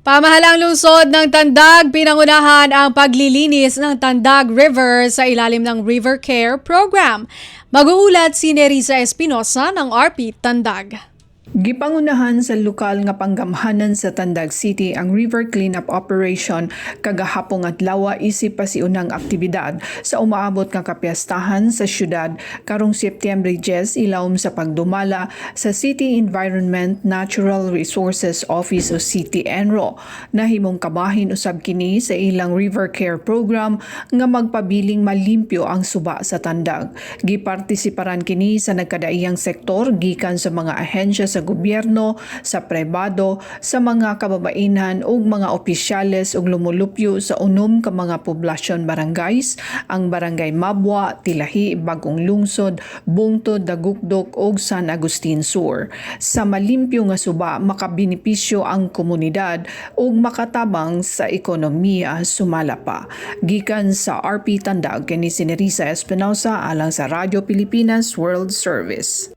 Pamahalang lungsod ng Tandag, pinangunahan ang paglilinis ng Tandag River sa ilalim ng River Care Program. Mag-uulat si Nerissa Espinosa ng RP Tandag. Gipangunahan sa lokal nga panggamhanan sa Tandag City ang river cleanup operation kagahapon adlaw isip pa si unang aktibidad sa umaabot nga kapiyastahan sa syudad karong Setyembre 10 ilawom sa pagdumala sa City Environment Natural Resources Office o City Enro. Nahimong kabahin usab kini sa ilang river care program nga magpabiling malimpyo ang suba sa Tandag. Gipartisiparan kini sa nagkadaiyang sektor gikan sa mga ahensya sa sa gobyerno, sa pribado, sa mga kababainan ug mga opisyales ug lumulupyo sa unom ka mga poblasyon barangays, ang Barangay Mabwa, Tilahi, Bagong Lungsod, Bungtod, Dagukdok ug San Agustin Sur. Sa malimpyo nga suba makabenepisyo ang komunidad ug makatabang sa ekonomiya sumala pa. Gikan sa RP Tandag kini si Nerissa Espinosa alang sa Radyo Pilipinas World Service.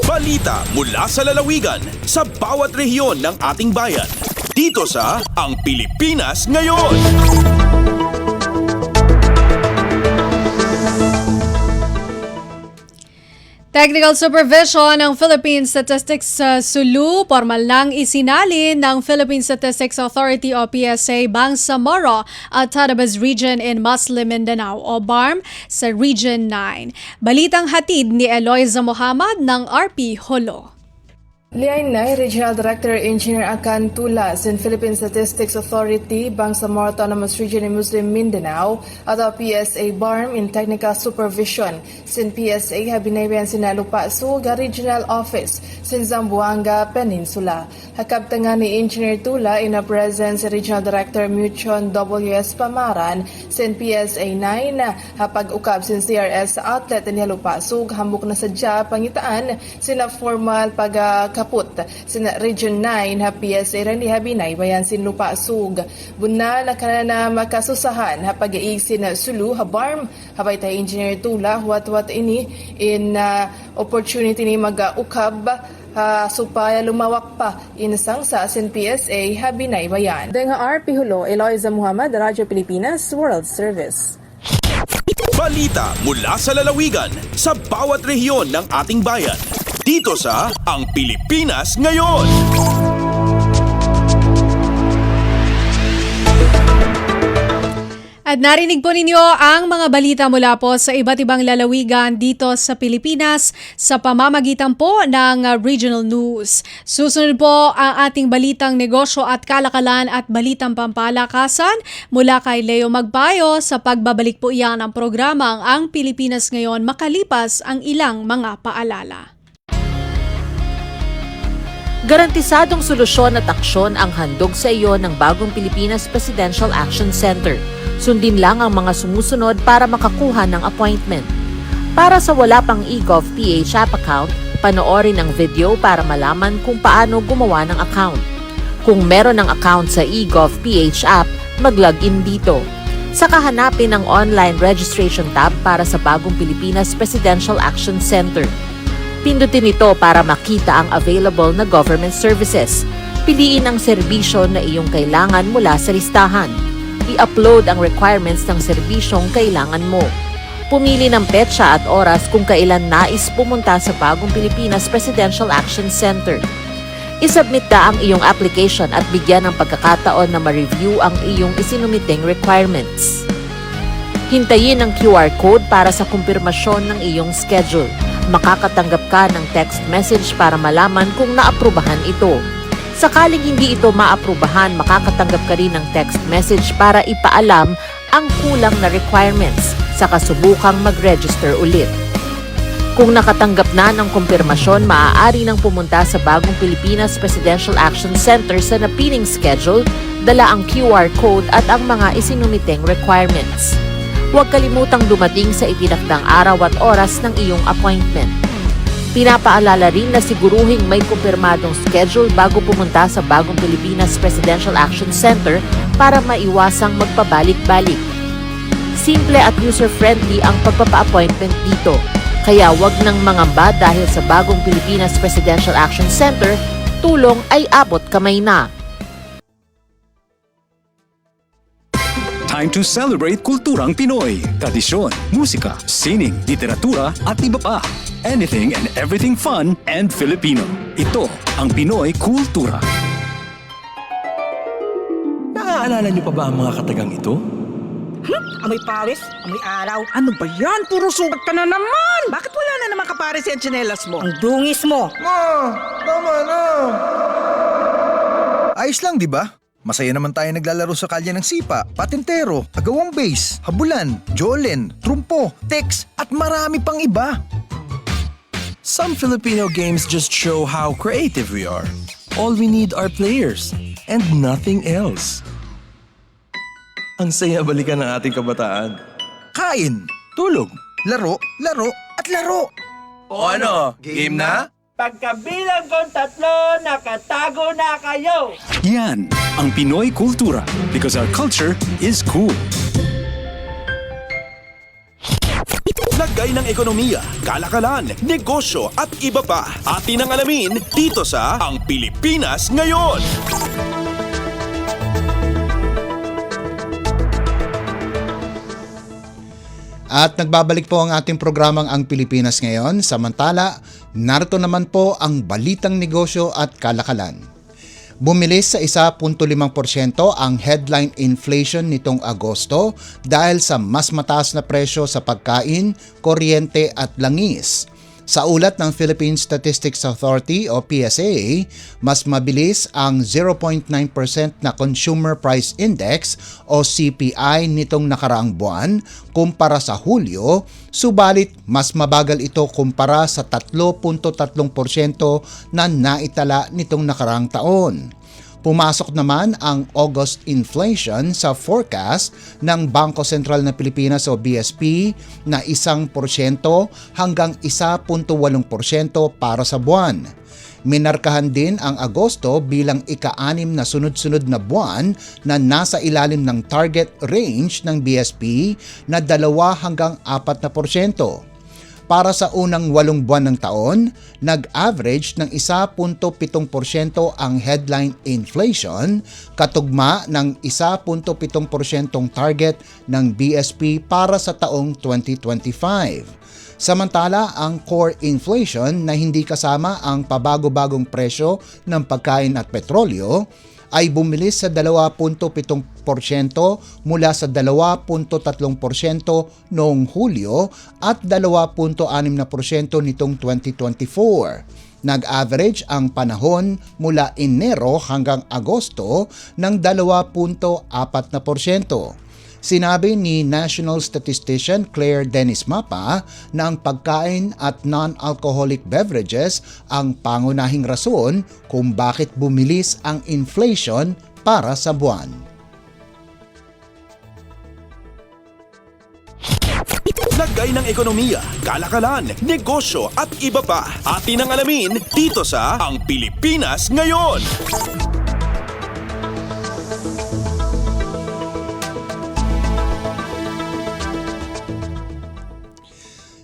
Balita mula sa lalawigan sa bawat rehiyon ng ating bayan. Dito sa Ang Pilipinas Ngayon. Technical Supervision ng Philippine Statistics Sulu, formal nang isinalin ng Philippine Statistics Authority o PSA Bangsamoro at Tatabas Region in Muslim Mindanao o BARM sa Region 9. Balitang hatid ni Eloisa Mohamad ng RP Holo. Liaynay, Regional Director Engineer Akan Tula sin Philippine Statistics Authority, Bangsamoro Autonomous Region in Muslim Mindanao, at PSA BARM in Technical Supervision sin PSA habinaybayan sinalupa suga Regional Office sin Zamboanga Peninsula. Hakabtangan ni Engineer Tula in a presence Regional Director Muchon W.S. Pamaran sin PSA 9 hapag-ukab sin CRS sa outlet ni Halupa sug hambuk na sadya pangitaan sina formal kaput sina Region 9 ha PSA ran habinay bayan sin lupa sug bunna na kanana makasusahan ha pag-iig sina Sulu ha BARM habay tay Engineer Tula what ini in opportunity ni mag-ukab supaya lumawak pa insang sa asin PSA habinay bayan. Denga RP Hulo, Eloisa Muhammad, Radyo Pilipinas World Service. Balita mula sa lalawigan sa bawat rehiyon ng ating bayan. Dito sa Ang Pilipinas Ngayon. At narinig po ninyo ang mga balita mula po sa iba't ibang lalawigan dito sa Pilipinas sa pamamagitan po ng Regional News. Susunod po ang ating balitang negosyo at kalakalan at balitang pampalakasan mula kay Leo Magpayo sa pagbabalik po iyan ng programang Ang Pilipinas Ngayon makalipas ang ilang mga paalala. Garantisadong solusyon at aksyon ang handog sa iyo ng bagong Pilipinas Presidential Action Center. Sundin lang ang mga sumusunod para makakuha ng appointment. Para sa wala pang eGov.ph app account, panoorin ang video para malaman kung paano gumawa ng account. Kung meron ng account sa eGov.ph app, mag-login dito. Saka hanapin ang online registration tab para sa bagong Pilipinas Presidential Action Center. Pindutin ito para makita ang available na government services. Piliin ang serbisyo na iyong kailangan mula sa listahan. I-upload ang requirements ng serbisyong kailangan mo. Pumili ng petsa at oras kung kailan nais pumunta sa bagong Pilipinas Presidential Action Center. I-submit na ang iyong application at bigyan ng pagkakataon na ma-review ang iyong isinumiting requirements. Hintayin ang QR code para sa kumpirmasyon ng iyong schedule. Makakatanggap ka ng text message para malaman kung naaprubahan ito. Sakaling hindi ito maaprubahan, makakatanggap ka rin ng text message para ipaalam ang kulang na requirements sa kasubukang mag-register ulit. Kung nakatanggap na ng kumpirmasyon, maaari nang pumunta sa bagong Pilipinas Presidential Action Center sa napiling schedule, dala ang QR code at ang mga isinumiting requirements. Huwag kalimutang dumating sa itinakdang araw at oras ng iyong appointment. Pinapaalala rin na siguruhing may kumpirmadong schedule bago pumunta sa bagong Pilipinas Presidential Action Center para maiwasang magpabalik-balik. Simple at user-friendly ang pagpapa-appointment dito, kaya wag nang mangamba dahil sa bagong Pilipinas Presidential Action Center, tulong ay abot kamay na. Time to celebrate kulturang Pinoy, tradisyon, musika, sining, literatura at iba pa. Anything and everything fun and Filipino. Ito ang Pinoy Kultura. Naaalala niyo pa ba ang mga katagang ito? Amoy pawis, amoy araw. Ano ba yan? Puro sugat ka na naman! Bakit wala na naman kapares yung tsinelas mo? Ang dungis mo! Ma! Tama na! Ayos lang, di ba? Masaya naman tayo naglalaro sa kalye ng sipa, patintero, agawang base, habulan, jolen, trumpo, text, at marami pang iba. Some Filipino games just show how creative we are. All we need are players and nothing else. Ang saya balikan ng ating kabataan. Kain, Tulog. laro, laro, at laro. O ano, game na? Pagkabilang kong 3, nakatago na kayo! Yan ang Pinoy kultura because our culture is cool. Lagay ng ekonomiya, kalakalan, negosyo at iba pa. Atin ang alamin dito sa Ang Pilipinas Ngayon. At nagbabalik po ang ating programang Ang Pilipinas Ngayon. Samantala, narito naman po ang balitang negosyo at kalakalan. Bumilis sa 1.5% ang headline inflation nitong Agosto dahil sa mas mataas na presyo sa pagkain, kuryente at langis. Sa ulat ng Philippine Statistics Authority o PSA, mas mabilis ang 0.9% na Consumer Price Index o CPI nitong nakaraang buwan kumpara sa Hulyo, subalit mas mabagal ito kumpara sa 3.3% na naitala nitong nakaraang taon. Pumasok naman ang August inflation sa forecast ng Bangko Sentral ng Pilipinas o BSP na 1% hanggang 1.8% para sa buwan. Minarkahan din ang Agosto bilang ika-6 na sunod-sunod na buwan na nasa ilalim ng target range ng BSP na 2 hanggang 4%. Para sa unang 8 buwan ng taon, nag-average ng 1.7% ang headline inflation, katugma ng 1.7% target ng BSP para sa taong 2025. Samantala, ang core inflation na hindi kasama ang pabago-bagong presyo ng pagkain at petrolyo ay bumilis sa 2.7% mula sa 2.3% noong Hulyo at 2.6% nitong 2024. Nag-average ang panahon mula Enero hanggang Agosto ng 2.4%. Sinabi ni National Statistician Claire Dennis Mapa na ang pagkain at non-alcoholic beverages ang pangunahing rason kung bakit bumilis ang inflation para sa buwan. Lagay ng ekonomiya, kalakalan, negosyo at iba pa. Atin ang alamin dito sa Ang Pilipinas Ngayon.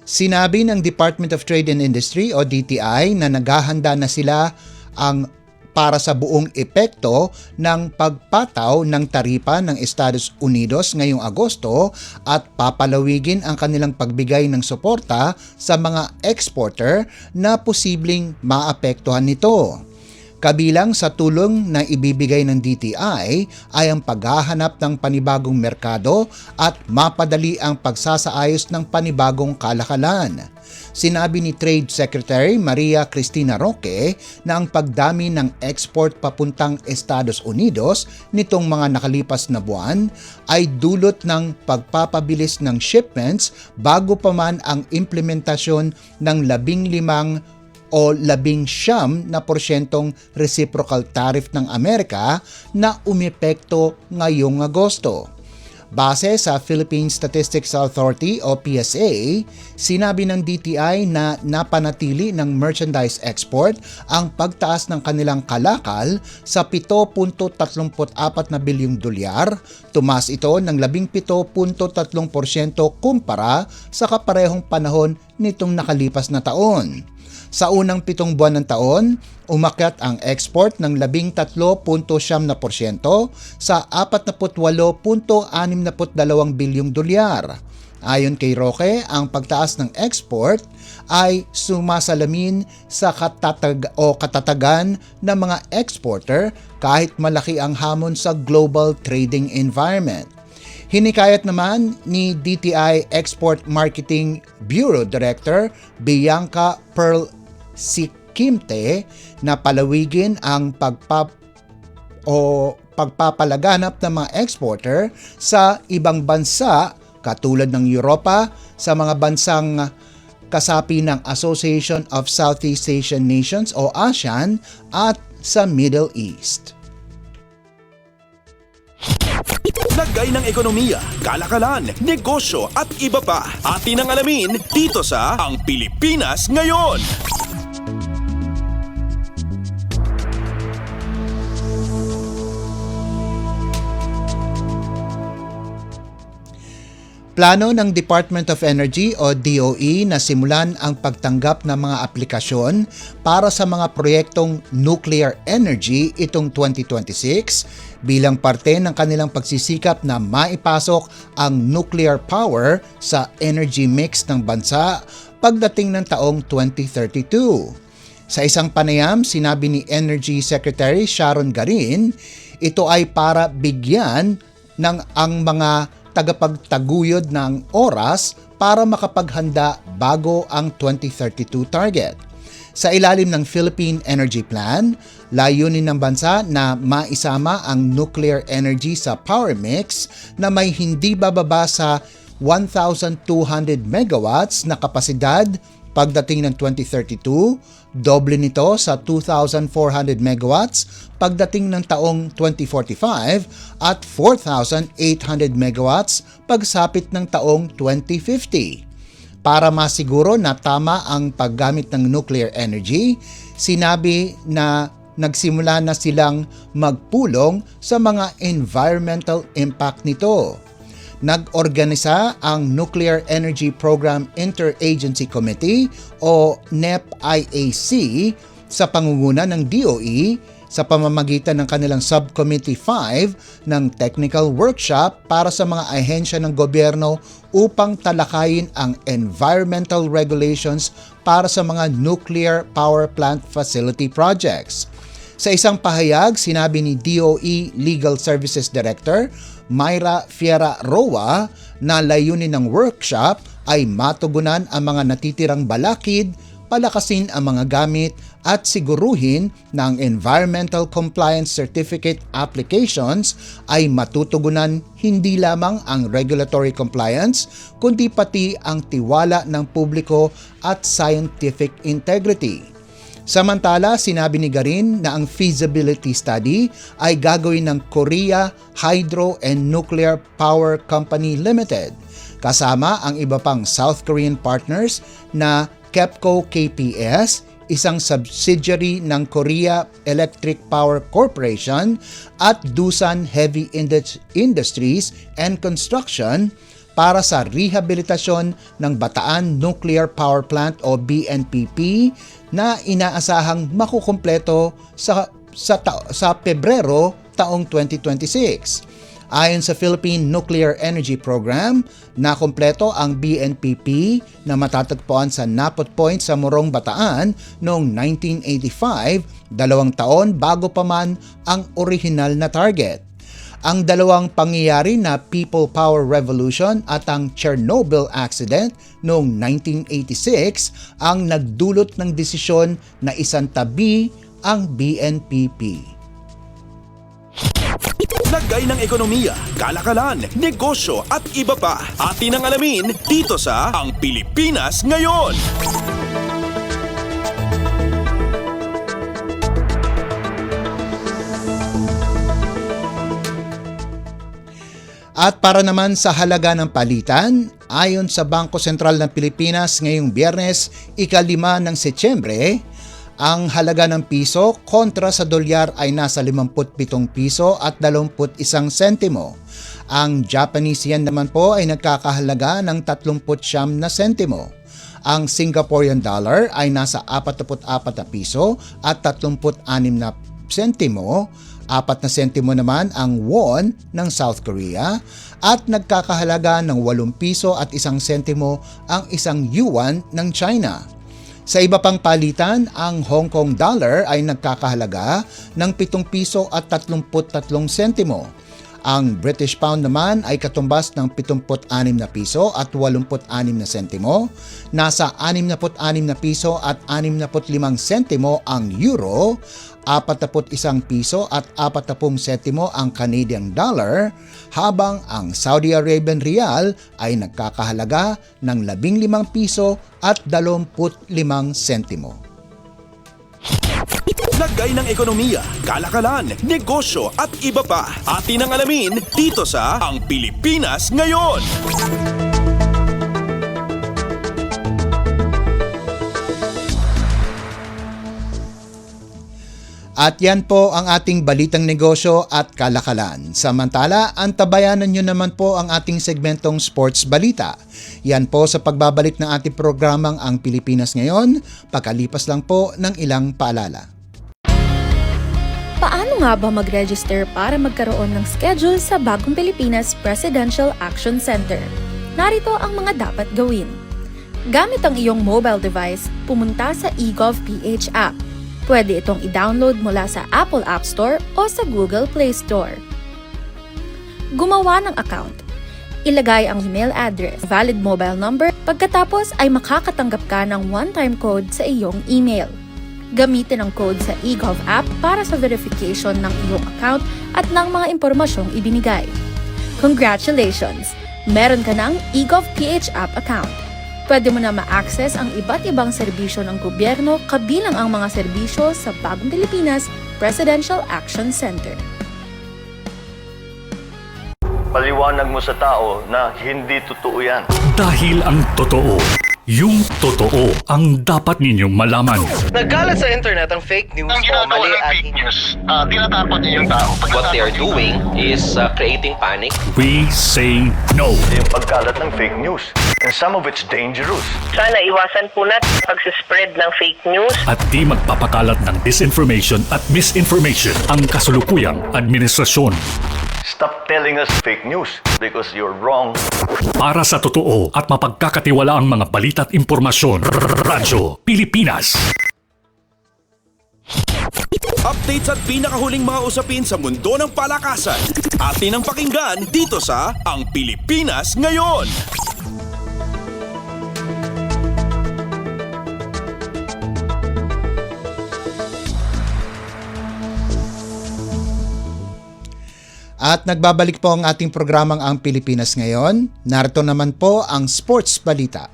Sinabi ng Department of Trade and Industry o DTI na naghahanda na sila para sa buong epekto ng pagpataw ng taripa ng Estados Unidos ngayong Agosto at papalawigin ang kanilang pagbigay ng suporta sa mga exporter na posibleng maapektuhan nito. Kabilang sa tulong na ibibigay ng DTI ay ang paghahanap ng panibagong merkado at mapadali ang pagsasaayos ng panibagong kalakalan. Sinabi ni Trade Secretary Maria Cristina Roque na ang pagdami ng export papuntang Estados Unidos nitong mga nakalipas na buwan ay dulot ng pagpapabilis ng shipments bago pa man ang implementasyon ng 15 o 19% reciprocal tariff ng Amerika na umepekto ngayong Agosto. Base sa Philippine Statistics Authority o PSA, sinabi ng DTI na napanatili ng merchandise export ang pagtaas ng kanilang kalakal sa 7.34 na bilyong dolyar. Tumaas ito ng 17.3% kumpara sa kaparehong panahon nitong nakalipas na taon. Sa unang 7 buwan ng taon, umakyat ang export ng 13.7% sa 48.62 bilyong dolyar. Ayon kay Roque, ang pagtaas ng export ay sumasalamin sa katatagan ng mga exporter kahit malaki ang hamon sa global trading environment. Hinikayat naman ni DTI Export Marketing Bureau Director Bianca Pearl Sikimte na palawigin ang pagpapalaganap ng mga exporter sa ibang bansa katulad ng Europa, sa mga bansang kasapi ng Association of Southeast Asian Nations o ASEAN at sa Middle East. Lagay ng ekonomiya, kalakalan, negosyo at iba pa. Atin ang alamin dito sa Ang Pilipinas Ngayon. Plano ng Department of Energy o DOE na simulan ang pagtanggap ng mga aplikasyon para sa mga proyektong nuclear energy itong 2026 bilang parte ng kanilang pagsisikap na maipasok ang nuclear power sa energy mix ng bansa pagdating ng taong 2032. Sa isang panayam, sinabi ni Energy Secretary Sharon Garin, ito ay para bigyan ng ang mga tagapagtaguyod ng oras para makapaghanda bago ang 2032 target. Sa ilalim ng Philippine Energy Plan, layunin ng bansa na maisama ang nuclear energy sa power mix na may hindi bababa sa 1,200 megawatts na kapasidad pagdating ng 2032, doble nito sa 2,400 megawatts pagdating ng taong 2045 at 4,800 megawatts pagsapit ng taong 2050. Para masiguro na tama ang paggamit ng nuclear energy, sinabi na nagsimula na silang magpulong sa mga environmental impact nito. Nag-organisa ang Nuclear Energy Program Interagency Committee o NEP-IAC sa pangunguna ng DOE sa pamamagitan ng kanilang Subcommittee 5 ng technical workshop para sa mga ahensya ng gobyerno upang talakayin ang environmental regulations para sa mga nuclear power plant facility projects. Sa isang pahayag, sinabi ni DOE Legal Services Director Myra Fiera Roa na layunin ng workshop ay matugunan ang mga natitirang balakid, palakasin ang mga gamit at siguruhin na ang Environmental Compliance Certificate applications ay matutugunan hindi lamang ang regulatory compliance kundi pati ang tiwala ng publiko at scientific integrity. Samantala, sinabi ni Garin na ang feasibility study ay gagawin ng Korea Hydro and Nuclear Power Company Limited, kasama ang iba pang South Korean partners na KEPCO KPS, isang subsidiary ng Korea Electric Power Corporation at Doosan Heavy Industries and Construction para sa rehabilitasyon ng Bataan Nuclear Power Plant o BNPP na inaasahang makukumpleto sa Pebrero taong 2026. Ayon sa Philippine Nuclear Energy Program, nakumpleto ang BNPP na matatagpuan sa Napot Point sa Morong, Bataan noong 1985, 2 taon bago pa man ang orihinal na target. Ang dalawang pangyayari na People Power Revolution at ang Chernobyl accident noong 1986 ang nagdulot ng desisyon na isantabi ang BNPP. Lagay ng ekonomiya, kalakalan, negosyo at iba pa. Atin ang alamin dito sa Ang Pilipinas Ngayon. At para naman sa halaga ng palitan, ayon sa Bangko Sentral ng Pilipinas ngayong Biyernes, 5 ng Setyembre, ang halaga ng piso kontra sa dolyar ay nasa 57 piso at 21 sentimo. Ang Japanese yen naman po ay nagkakahalaga ng 39 na sentimo. Ang Singaporean dollar ay nasa 44 na piso at 36 na sentimo. 4 na sentimo naman ang won ng South Korea at nagkakahalaga ng 8 piso at 1 sentimo ang isang yuan ng China. Sa iba pang palitan, ang Hong Kong dollar ay nagkakahalaga ng 7 piso at 33 sentimo. Ang British pound naman ay katumbas ng 76 na piso at 86 na sentimo. Nasa 66 na piso at 65 sentimo ang euro, 41 piso at 40 sentimo ang Canadian dollar, habang ang Saudi Arabian rial ay nagkakahalaga ng 15 piso at 25 sentimo. Lagay ng ekonomiya, kalakalan, negosyo at iba pa. Atin ang alamin dito sa Ang Pilipinas Ngayon. At yan po ang ating balitang negosyo at kalakalan. Samantala, antabayanan nyo naman po ang ating segmentong Sports Balita. Yan po sa pagbabalik ng ating programang Ang Pilipinas Ngayon, pagkalipas lang po ng ilang paalala. Paano nga ba mag-register para magkaroon ng schedule sa Bagong Pilipinas Presidential Action Center? Narito ang mga dapat gawin. Gamit ang iyong mobile device, pumunta sa eGov.ph app. Pwede itong i-download mula sa Apple App Store o sa Google Play Store. Gumawa ng account. Ilagay ang email address, valid mobile number, pagkatapos ay makakatanggap ka ng one-time code sa iyong email. Gamitin ang code sa eGov app para sa verification ng iyong account at ng mga impormasyong ibinigay. Congratulations! Meron ka ng eGov.ph app account. Pwede mo na ma-access ang iba't ibang serbisyo ng gobyerno kabilang ang mga serbisyo sa Bagong Pilipinas Presidential Action Center. Paliwanag mo sa tao na hindi totoo yan. Dahil ang totoo, yung totoo ang dapat ninyong malaman. Nagkalat sa internet ang fake news o mali at fake news. Tinatapon niyo yung tao. What they are doing is creating panic. We say no. Yung pagkalat ng fake news. And some of it's dangerous. Sana iwasan po natin pag-spread ng fake news. At di magpapakalat ng disinformation at misinformation ang kasulukuyang administrasyon. Stop telling us fake news because you're wrong. Para sa totoo at mapagkakatiwalaang mga balita at impormasyon, Radyo Pilipinas. Updates at pinakahuling mga usapin sa mundo ng palakasan. Atin ang pakinggan dito sa Ang Pilipinas Ngayon. At nagbabalik po ang ating programang Ang Pilipinas Ngayon. Narito naman po ang Sports Balita.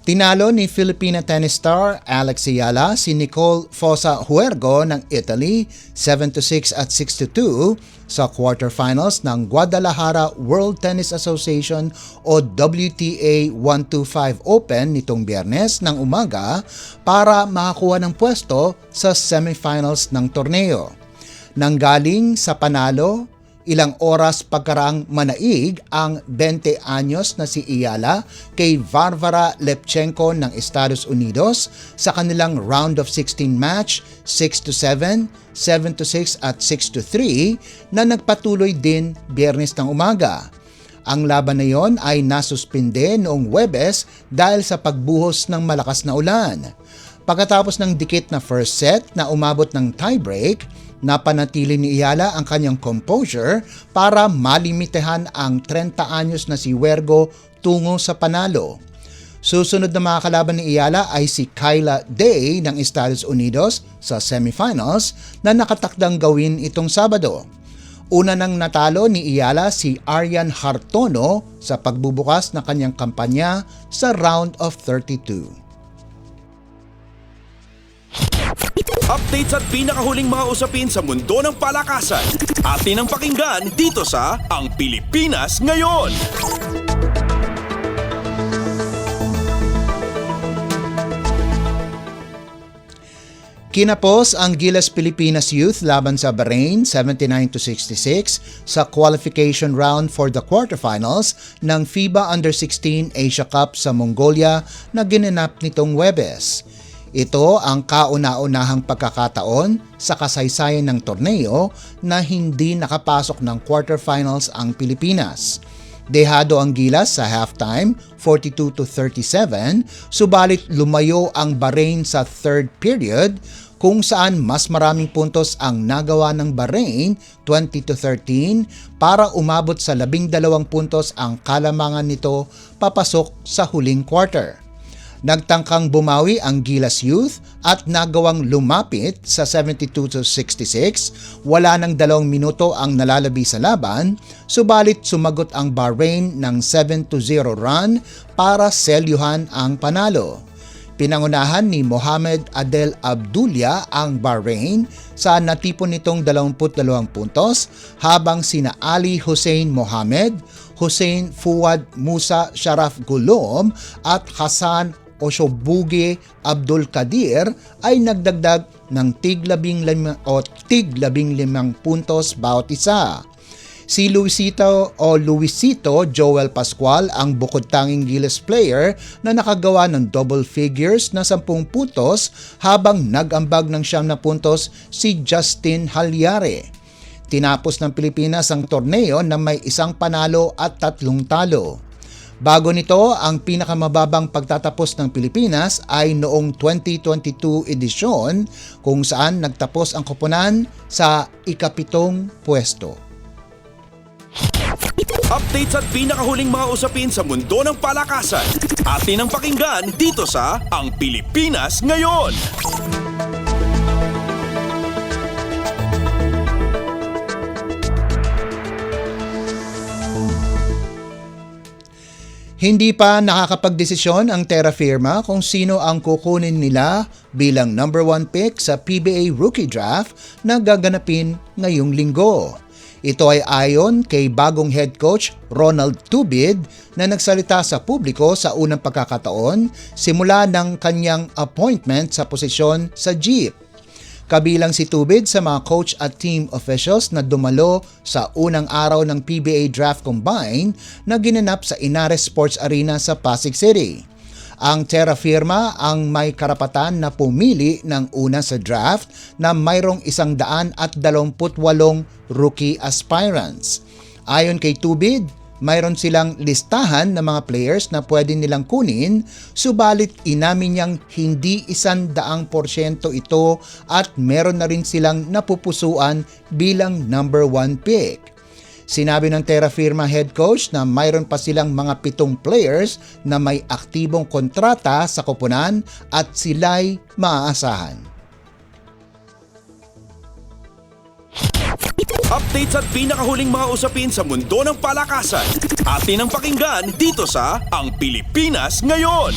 Tinalo ni Filipina tennis star Alex Ayala si Nicole Fossa Huergo ng Italy 7-6 at 6-2 sa quarterfinals ng Guadalajara World Tennis Association o WTA 125 Open nitong Biyernes ng umaga para makakuha ng pwesto sa semifinals ng torneo. Nanggaling sa panalo, ilang oras pagkaraang manaig ang 20 anyos na si Ayala kay Varvara Lepchenko ng Estados Unidos sa kanilang round of 16 match 6-7, 7-6 at 6-3 na nagpatuloy din Biyernes ng umaga. Ang laban na yon ay nasuspinde noong Huwebes dahil sa pagbuhos ng malakas na ulan. Pagkatapos ng dikit na first set na umabot ng tiebreak, napanatili ni Ayala ang kanyang composure para malimitehan ang 30 anyos na si Huergo tungo sa panalo. Susunod na mga kalaban ni Ayala ay si Kyla Day ng Estados Unidos sa semifinals na nakatakdang gawin itong Sabado. Una nang natalo ni Ayala si Arian Hartono sa pagbubukas ng kanyang kampanya sa round of 32. Updates at pinakahuling mga usapin sa mundo ng palakasan. Atin ang pakinggan dito sa Ang Pilipinas Ngayon. Kinapos ang Gilas Pilipinas Youth laban sa Bahrain 79-66 sa qualification round for the quarterfinals ng FIBA Under-16 Asia Cup sa Mongolia na ginanap nitong Huwebes. Ito ang kauna-unahang pagkakataon sa kasaysayan ng torneo na hindi nakapasok ng quarterfinals ang Pilipinas. Dehado ang Gilas sa halftime, 42-37, subalit lumayo ang Bahrain sa third period, kung saan mas maraming puntos ang nagawa ng Bahrain 20-13 para umabot sa 12 puntos ang kalamangan nito papasok sa huling quarter. Nagtangkang bumawi ang Gilas Youth at nagawang lumapit sa 72-66. Wala ng 2 minuto ang nalalabi sa laban, subalit sumagot ang Bahrain ng 7-0 run para selyuhan ang panalo. Pinangunahan ni Mohamed Adel Abdullah ang Bahrain sa natipon nitong 22 puntos habang sina Ali Hussein Mohamed, Hussein Fuad Musa Sharaf Gulom at Hassan Oshobuge Abdul Kadir ay nagdagdag ng tig 15 puntos bawat isa. Si Luisito Joel Pascual ang bukod-tanging Gilas player na nakagawa ng double figures na 10 puntos habang nag-ambag ng 9 na puntos si Justin Halyare. Tinapos ng Pilipinas ang torneo na may 1 panalo at 3 talo. Bago nito, ang pinakamababang pagtatapos ng Pilipinas ay noong 2022 edisyon kung saan nagtapos ang koponan sa ika-7 pwesto. Updates at pinakahuling mga usapin sa mundo ng palakasan. Atin ang pakinggan dito sa Ang Pilipinas Ngayon. Hindi pa nakakapagdesisyon ang Terra Firma kung sino ang kukunin nila bilang number 1 pick sa PBA Rookie Draft na gaganapin ngayong linggo. Ito ay ayon kay bagong head coach Ronald Tubid na nagsalita sa publiko sa unang pagkakataon simula ng kanyang appointment sa posisyon sa Jeep. Kabilang si Tubid sa mga coach at team officials na dumalo sa unang araw ng PBA Draft Combine na ginanap sa Inares Sports Arena sa Pasig City. Ang Terra Firma ang may karapatan na pumili ng una sa draft na mayroong 128 rookie aspirants. Ayon kay Tubid, mayroon silang listahan ng mga players na pwede nilang kunin, subalit inamin niyang hindi 100% ito at meron na rin silang napupusuan bilang number 1 pick. Sinabi ng Terra Firma head coach na mayroon pa silang mga 7 players na may aktibong kontrata sa koponan at sila'y maaasahan. Updates at pinakahuling mga usapin sa mundo ng palakasan. Atin ang pakinggan dito sa Ang Pilipinas Ngayon.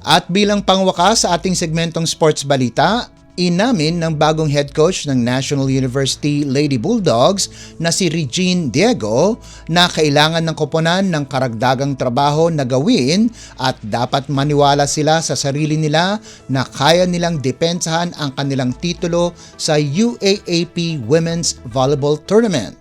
At bilang pangwakas sa ating segmentong sports balita, inamin ng bagong head coach ng National University Lady Bulldogs na si Regine Diego na kailangan ng koponan ng karagdagang trabaho na gawin at dapat maniwala sila sa sarili nila na kaya nilang depensahan ang kanilang titulo sa UAAP Women's Volleyball Tournament.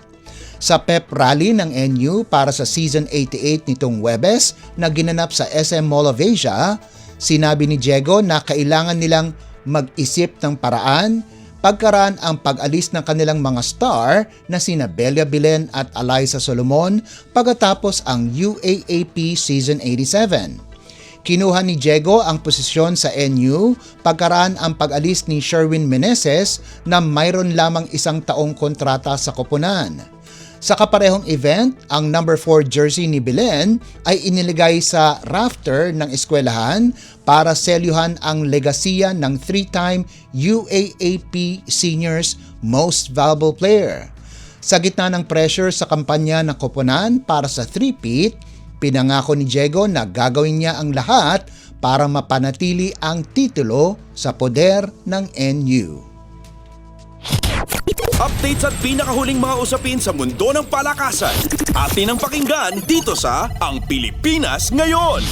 Sa pep rally ng NU para sa Season 88 nitong Huwebes na ginanap sa SM Mall of Asia, sinabi ni Diego na kailangan nilang mag-isip ng paraan pagkaraan ang pag-alis ng kanilang mga star na sina Belia Bilen at Eliza Solomon pagkatapos ang UAAP Season 87. Kinuha ni Diego ang posisyon sa NU pagkaraan ang pag-alis ni Sherwin Meneses na mayroon lamang 1 taong kontrata sa koponan. Sa kaparehong event, ang number 4 jersey ni Belen ay iniligay sa rafter ng eskwelahan para selyuhan ang legasiya ng 3-time UAAP Seniors Most Valuable Player. Sa gitna ng pressure sa kampanya ng koponan para sa 3-peat, pinangako ni Diego na gagawin niya ang lahat para mapanatili ang titulo sa poder ng NU. Updates at pinakahuling mga usapin sa mundo ng palakasan. Atin ang pakinggan dito sa Ang Pilipinas Ngayon.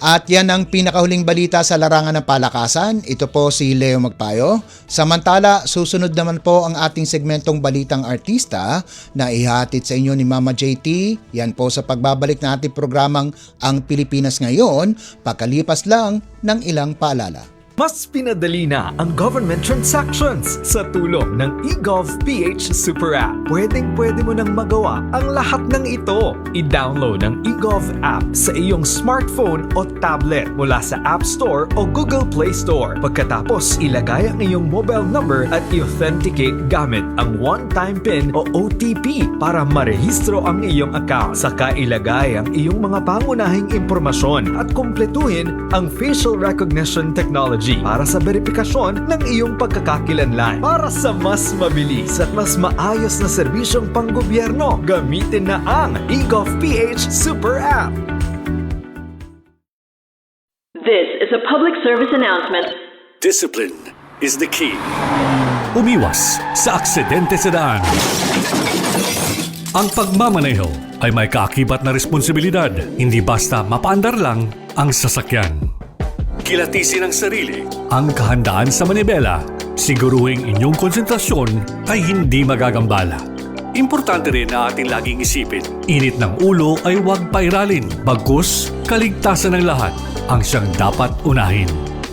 At yan ang pinakahuling balita sa larangan ng palakasan. Ito po si Leo Magpayo. Samantala, susunod naman po ang ating segmentong Balitang Artista na ihatid sa inyo ni Mama JT. Yan po sa pagbabalik na ating programang Ang Pilipinas Ngayon, pagkalipas lang ng ilang paalala. Mas pinadali na ang government transactions sa tulong ng eGovPH Super App. Pwedeng-pwede mo nang magawa ang lahat ng ito. I-download ang eGov app sa iyong smartphone o tablet mula sa App Store o Google Play Store. Pagkatapos, ilagay ang iyong mobile number at i-authenticate gamit ang one-time PIN o OTP para marehistro ang iyong account. Saka ilagay ang iyong mga pangunahing impormasyon at kumpletuhin ang facial recognition technology para sa verifikasyon ng iyong pagkakakilanlan. Para sa mas mabilis at mas maayos na serbisyong panggobyerno, gamitin na ang eGovPH Super App. This is a public service announcement. Discipline is the key. Umiwas sa aksidente sa daan. Ang pagmamaneho ay may kaakibat na responsibilidad, hindi basta mapaandar lang ang sasakyan. Kilatisin ang sarili, ang kahandaan sa manibela, siguruhing inyong konsentrasyon ay hindi magagambala. Importante rin na ating laging isipin, init ng ulo ay huwag pairalin, bagkus kaligtasan ng lahat ang siyang dapat unahin.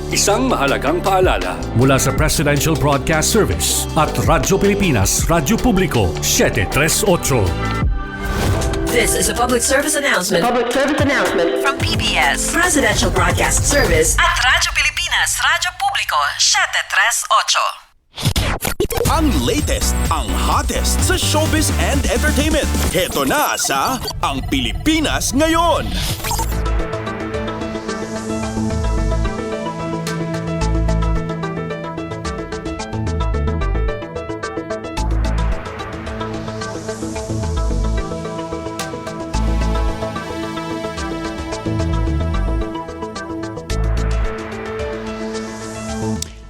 Isang mahalagang paalala mula sa Presidential Broadcast Service at Radyo Pilipinas, Radyo Publiko 738. This is a public service announcement. Public service announcement from PBS, Presidential Broadcast Service at Radyo Pilipinas, Radyo Publiko 738. Ang latest, ang hottest sa showbiz and entertainment. Heto na sa Ang Pilipinas Ngayon.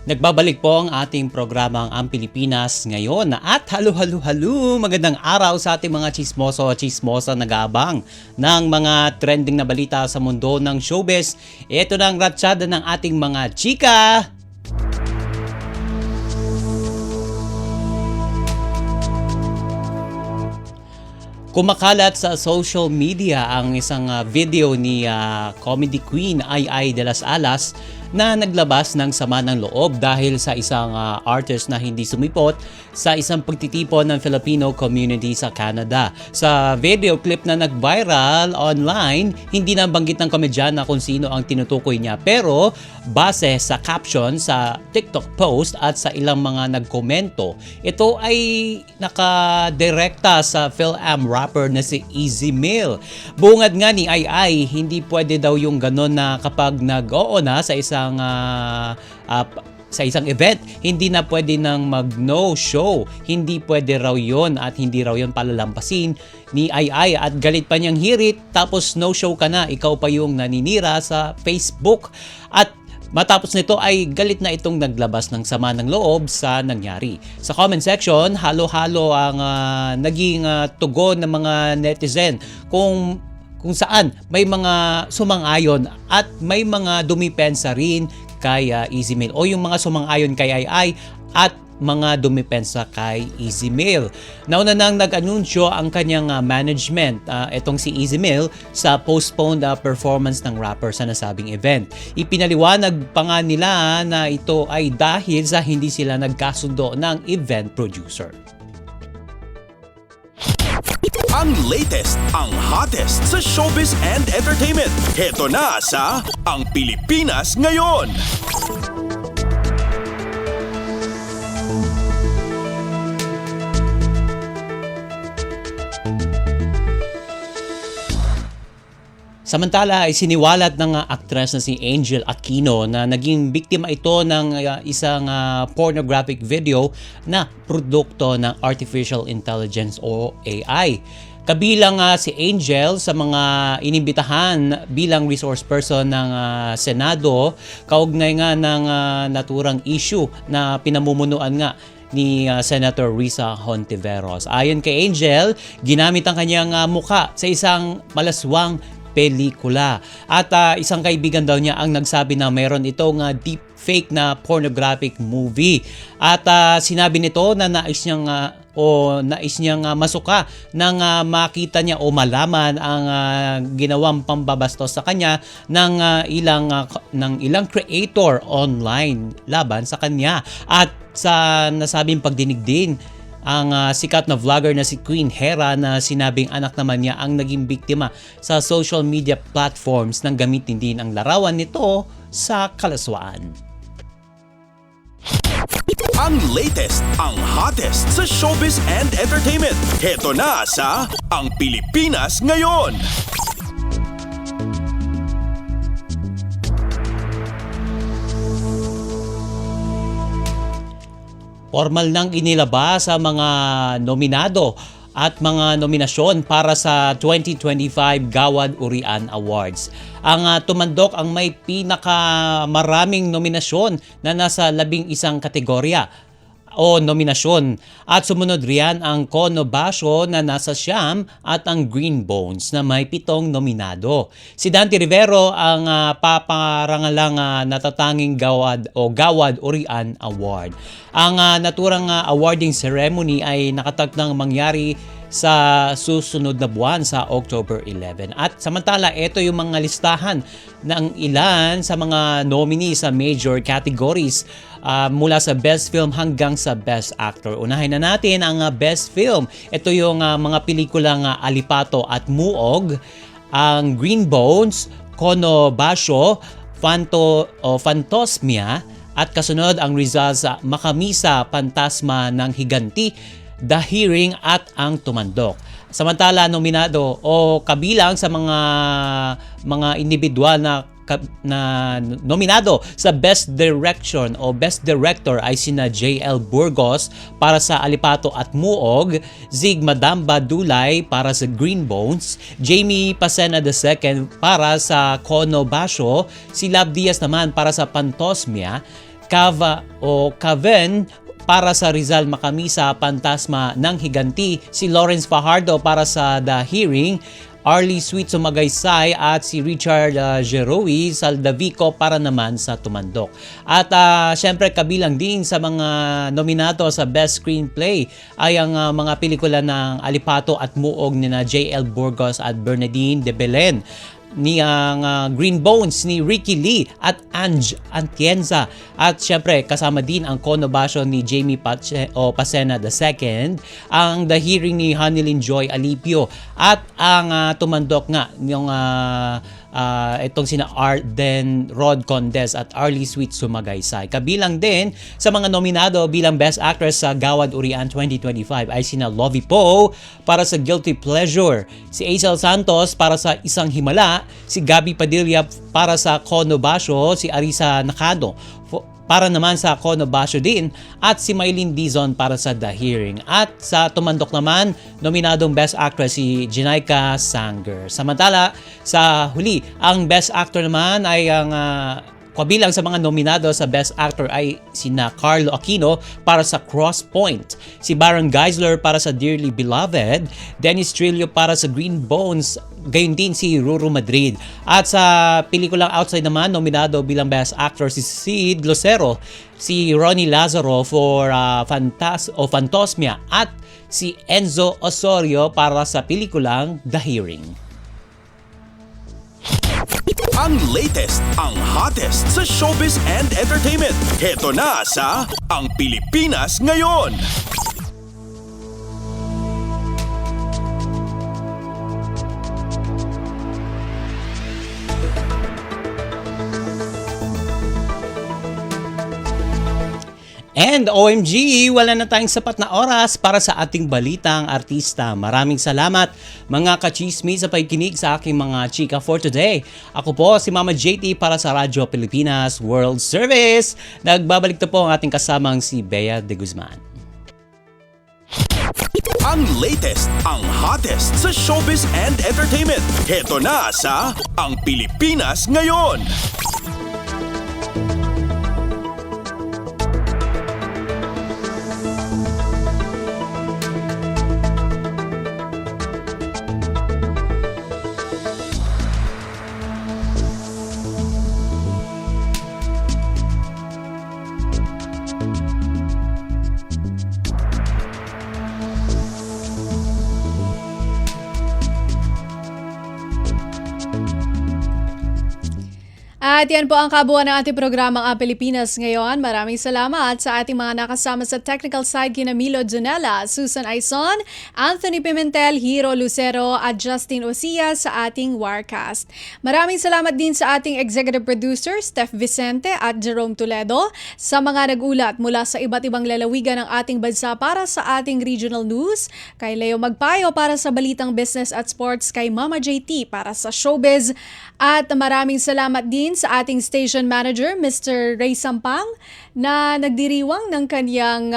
Nagbabalik po ang ating programang Ang Pilipinas Ngayon at halo magandang araw sa ating mga chismoso at chismosa nag-aabang ng mga trending na balita sa mundo ng showbiz. Ito na ang ratsyada ng ating mga chika. Kumakalat sa social media ang isang video ni comedy queen Ai de las Alas na naglabas ng sama ng loob dahil sa isang artist na hindi sumipot sa isang pagtitipon ng Filipino community sa Canada. Sa video clip na nag-viral online, hindi na banggit ng komedyana kung sino ang tinutukoy niya. Pero base sa caption sa TikTok post at sa ilang mga nagkomento, ito ay nakadirekta sa Phil-Am rapper na si Easy Mill. Bungad nga ni Ai, hindi pwede daw yung ganon na kapag nag-oo na sa isang event, hindi na pwede nang mag-no show. Hindi pwede raw yon at hindi raw yon palalampasin ni Ai at galit pa niyang hirit tapos no show ka na, ikaw pa yung naninira sa Facebook. At matapos nito ay galit na itong naglabas ng sama ng loob sa nangyari. Sa comment section, halo-halo ang naging tugon ng mga netizen kung saan may mga sumang-ayon at may mga dumipensa rin kay Easy Mill o yung mga sumang-ayon kay Ai at mga dumipensa kay Easy Mill. Nauna nang nag-anunsyo ang kanyang management, itong si Easy Mill, sa postponed performance ng rapper sa nasabing event. Ipinaliwanag pa nga nila na ito ay dahil sa hindi sila nagkasundo ng event producer. Ang latest, ang hottest sa showbiz and entertainment. Heto na sa Ang Pilipinas Ngayon. Samantala ay siniwalat ng actress na si Angel Aquino na naging biktima ito ng isang pornographic video na produkto ng artificial intelligence o AI. Kabilang si Angel sa mga inimbitahan bilang resource person ng Senado kaugnay nga ng naturang issue na pinamumunuan nga ni Senator Risa Hontiveros. Ayon kay Angel, ginamit ang kanyang mukha sa isang malaswang pelikula. At isang kaibigan daw niya ang nagsabi na mayroon itong deep fake na pornographic movie. At sinabi nito na nais niyang o nais niyang masuka nang makita niya o malaman ang ginawang pambabastos sa kanya ng ilang creator online laban sa kanya. At sa nasabing pagdinig din ang sikat na vlogger na si Queen Hera na sinabing anak naman niya ang naging biktima sa social media platforms nang gamitin din ang larawan nito sa kalaswaan. Ang latest, ang hottest sa showbiz and entertainment. Heto na sa Ang Pilipinas Ngayon. Formal nang inilabas sa mga nominado at mga nominasyon para sa 2025 Gawad Urian Awards. Ang tumandok ang may pinakamaraming nominasyon na nasa 11 kategorya o nominasyon. At sumunod riyan ang Kono Basho na nasa 9 at ang Green Bones na may 7 nominado. Si Dante Rivero ang paparangalang natatanging Gawad o Gawad Urian Award. Ang naturang awarding ceremony ay nakatakdang mangyari sa susunod na buwan sa October 11. At samantala, ito yung mga listahan ng ilan sa mga nominee sa major categories mula sa Best Film hanggang sa Best Actor. Unahin na natin ang Best Film. Ito yung mga pelikulang Alipato at Muog, ang Green Bones, Kono Basho, Fantosmia, at kasunod ang results sa Makamisa, Pantasma ng Higanti, The Hearing at ang Tumandok. Samantala, nominado o kabilang sa mga individual na nominado sa Best Direction o Best Director ay sina J.L. Burgos para sa Alipato at Muog, Zig Madamba Dulay para sa Green Bones, Jamie Pasena II para sa Kono Basho, si Lab Diaz naman para sa Pantosmia, Kaven para sa Rizal Makamisa, Pantasma ng Higanti, si Lawrence Fajardo para sa The Hearing, Arlie Sweet Sumagaysay at si Richard Jeroy Saldavico para naman sa Tumandok. At syempre kabilang din sa mga nominato sa Best Screenplay ay ang mga pelikula ng Alipato at Muog ni J.L. Burgos at Bernadine de Belen, ni ang Green Bones ni Ricky Lee at Ange Atienza. At syempre kasama din ang Kono Basho ni Jamie Pasena II, ang The Hearing ni Hanilyn Joy Alipio at ang tumandok nga yung itong sina Arden Rod Condes at Arlie Sweet Sumagaysay. Kabilang din sa mga nominado bilang Best Actress sa Gawad Urian 2025 ay sina Lovie Poe para sa Guilty Pleasure, si Aisel Santos para sa Isang Himala, si Gabby Padilla para sa Kono Basho, si Arisa Nakano para naman sa Kono Basho din, at si Mylene Dizon para sa The Hearing. At sa tumandok naman, nominadong Best Actress si Jinaika Sanger. Samantala, sa huli, ang Best Actor naman ay ang kabilang sa mga nominado sa Best Actor ay sina Carlo Aquino para sa Cross Point, si Baron Geisler para sa Dearly Beloved, Dennis Trillo para sa Green Bones, gayon din si Ruru Madrid. At sa pelikulang Outside naman, nominado bilang Best Actor si Sid Lucero, si Ronnie Lazaro for Fantosmia at si Enzo Osorio para sa pelikulang The Hearing. Ang latest, ang hottest sa showbiz and entertainment. Heto na sa Ang Pilipinas Ngayon. And OMG, wala na tayong sapat na oras para sa ating balitang artista. Maraming salamat mga ka-chismis sa pagkinig sa aking mga chika for today. Ako po si Mama JT para sa Radyo Pilipinas World Service. Nagbabalik na po ang ating kasamang si Bea de Guzman. Ang latest, ang hottest sa showbiz and entertainment. Heto na sa Ang Pilipinas Ngayon. At yan po ang kabuuan ng ating programang Ang Pilipinas Ngayon. Maraming salamat sa ating mga nakasama sa technical side kina Milo Junela, Susan Aison, Anthony Pimentel, Hiro Lucero at Justin Osia sa ating Warcast. Maraming salamat din sa ating executive producer Steph Vicente at Jerome Toledo sa mga nag-ulat mula sa iba't ibang lalawigan ng ating bansa para sa ating regional news, kay Leo Magpayo para sa balitang business at sports, kay Mama JT para sa showbiz, at maraming salamat din sa ating station manager, Mr. Ray Sampang, na nagdiriwang ng kanyang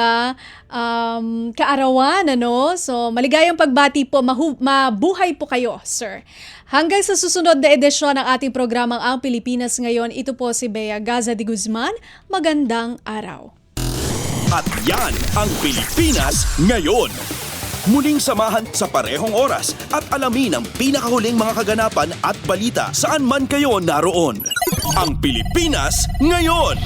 kaarawan. So, maligayang pagbati po, mabuhay po kayo, sir. Hanggang sa susunod na edisyon ng ating programang Ang Pilipinas Ngayon, ito po si Bea Gaza de Guzman. Magandang araw. At yan ang Pilipinas Ngayon. Muling samahan sa parehong oras at alamin ang pinakahuling mga kaganapan at balita saan man kayo naroon. Ang Pilipinas Ngayon.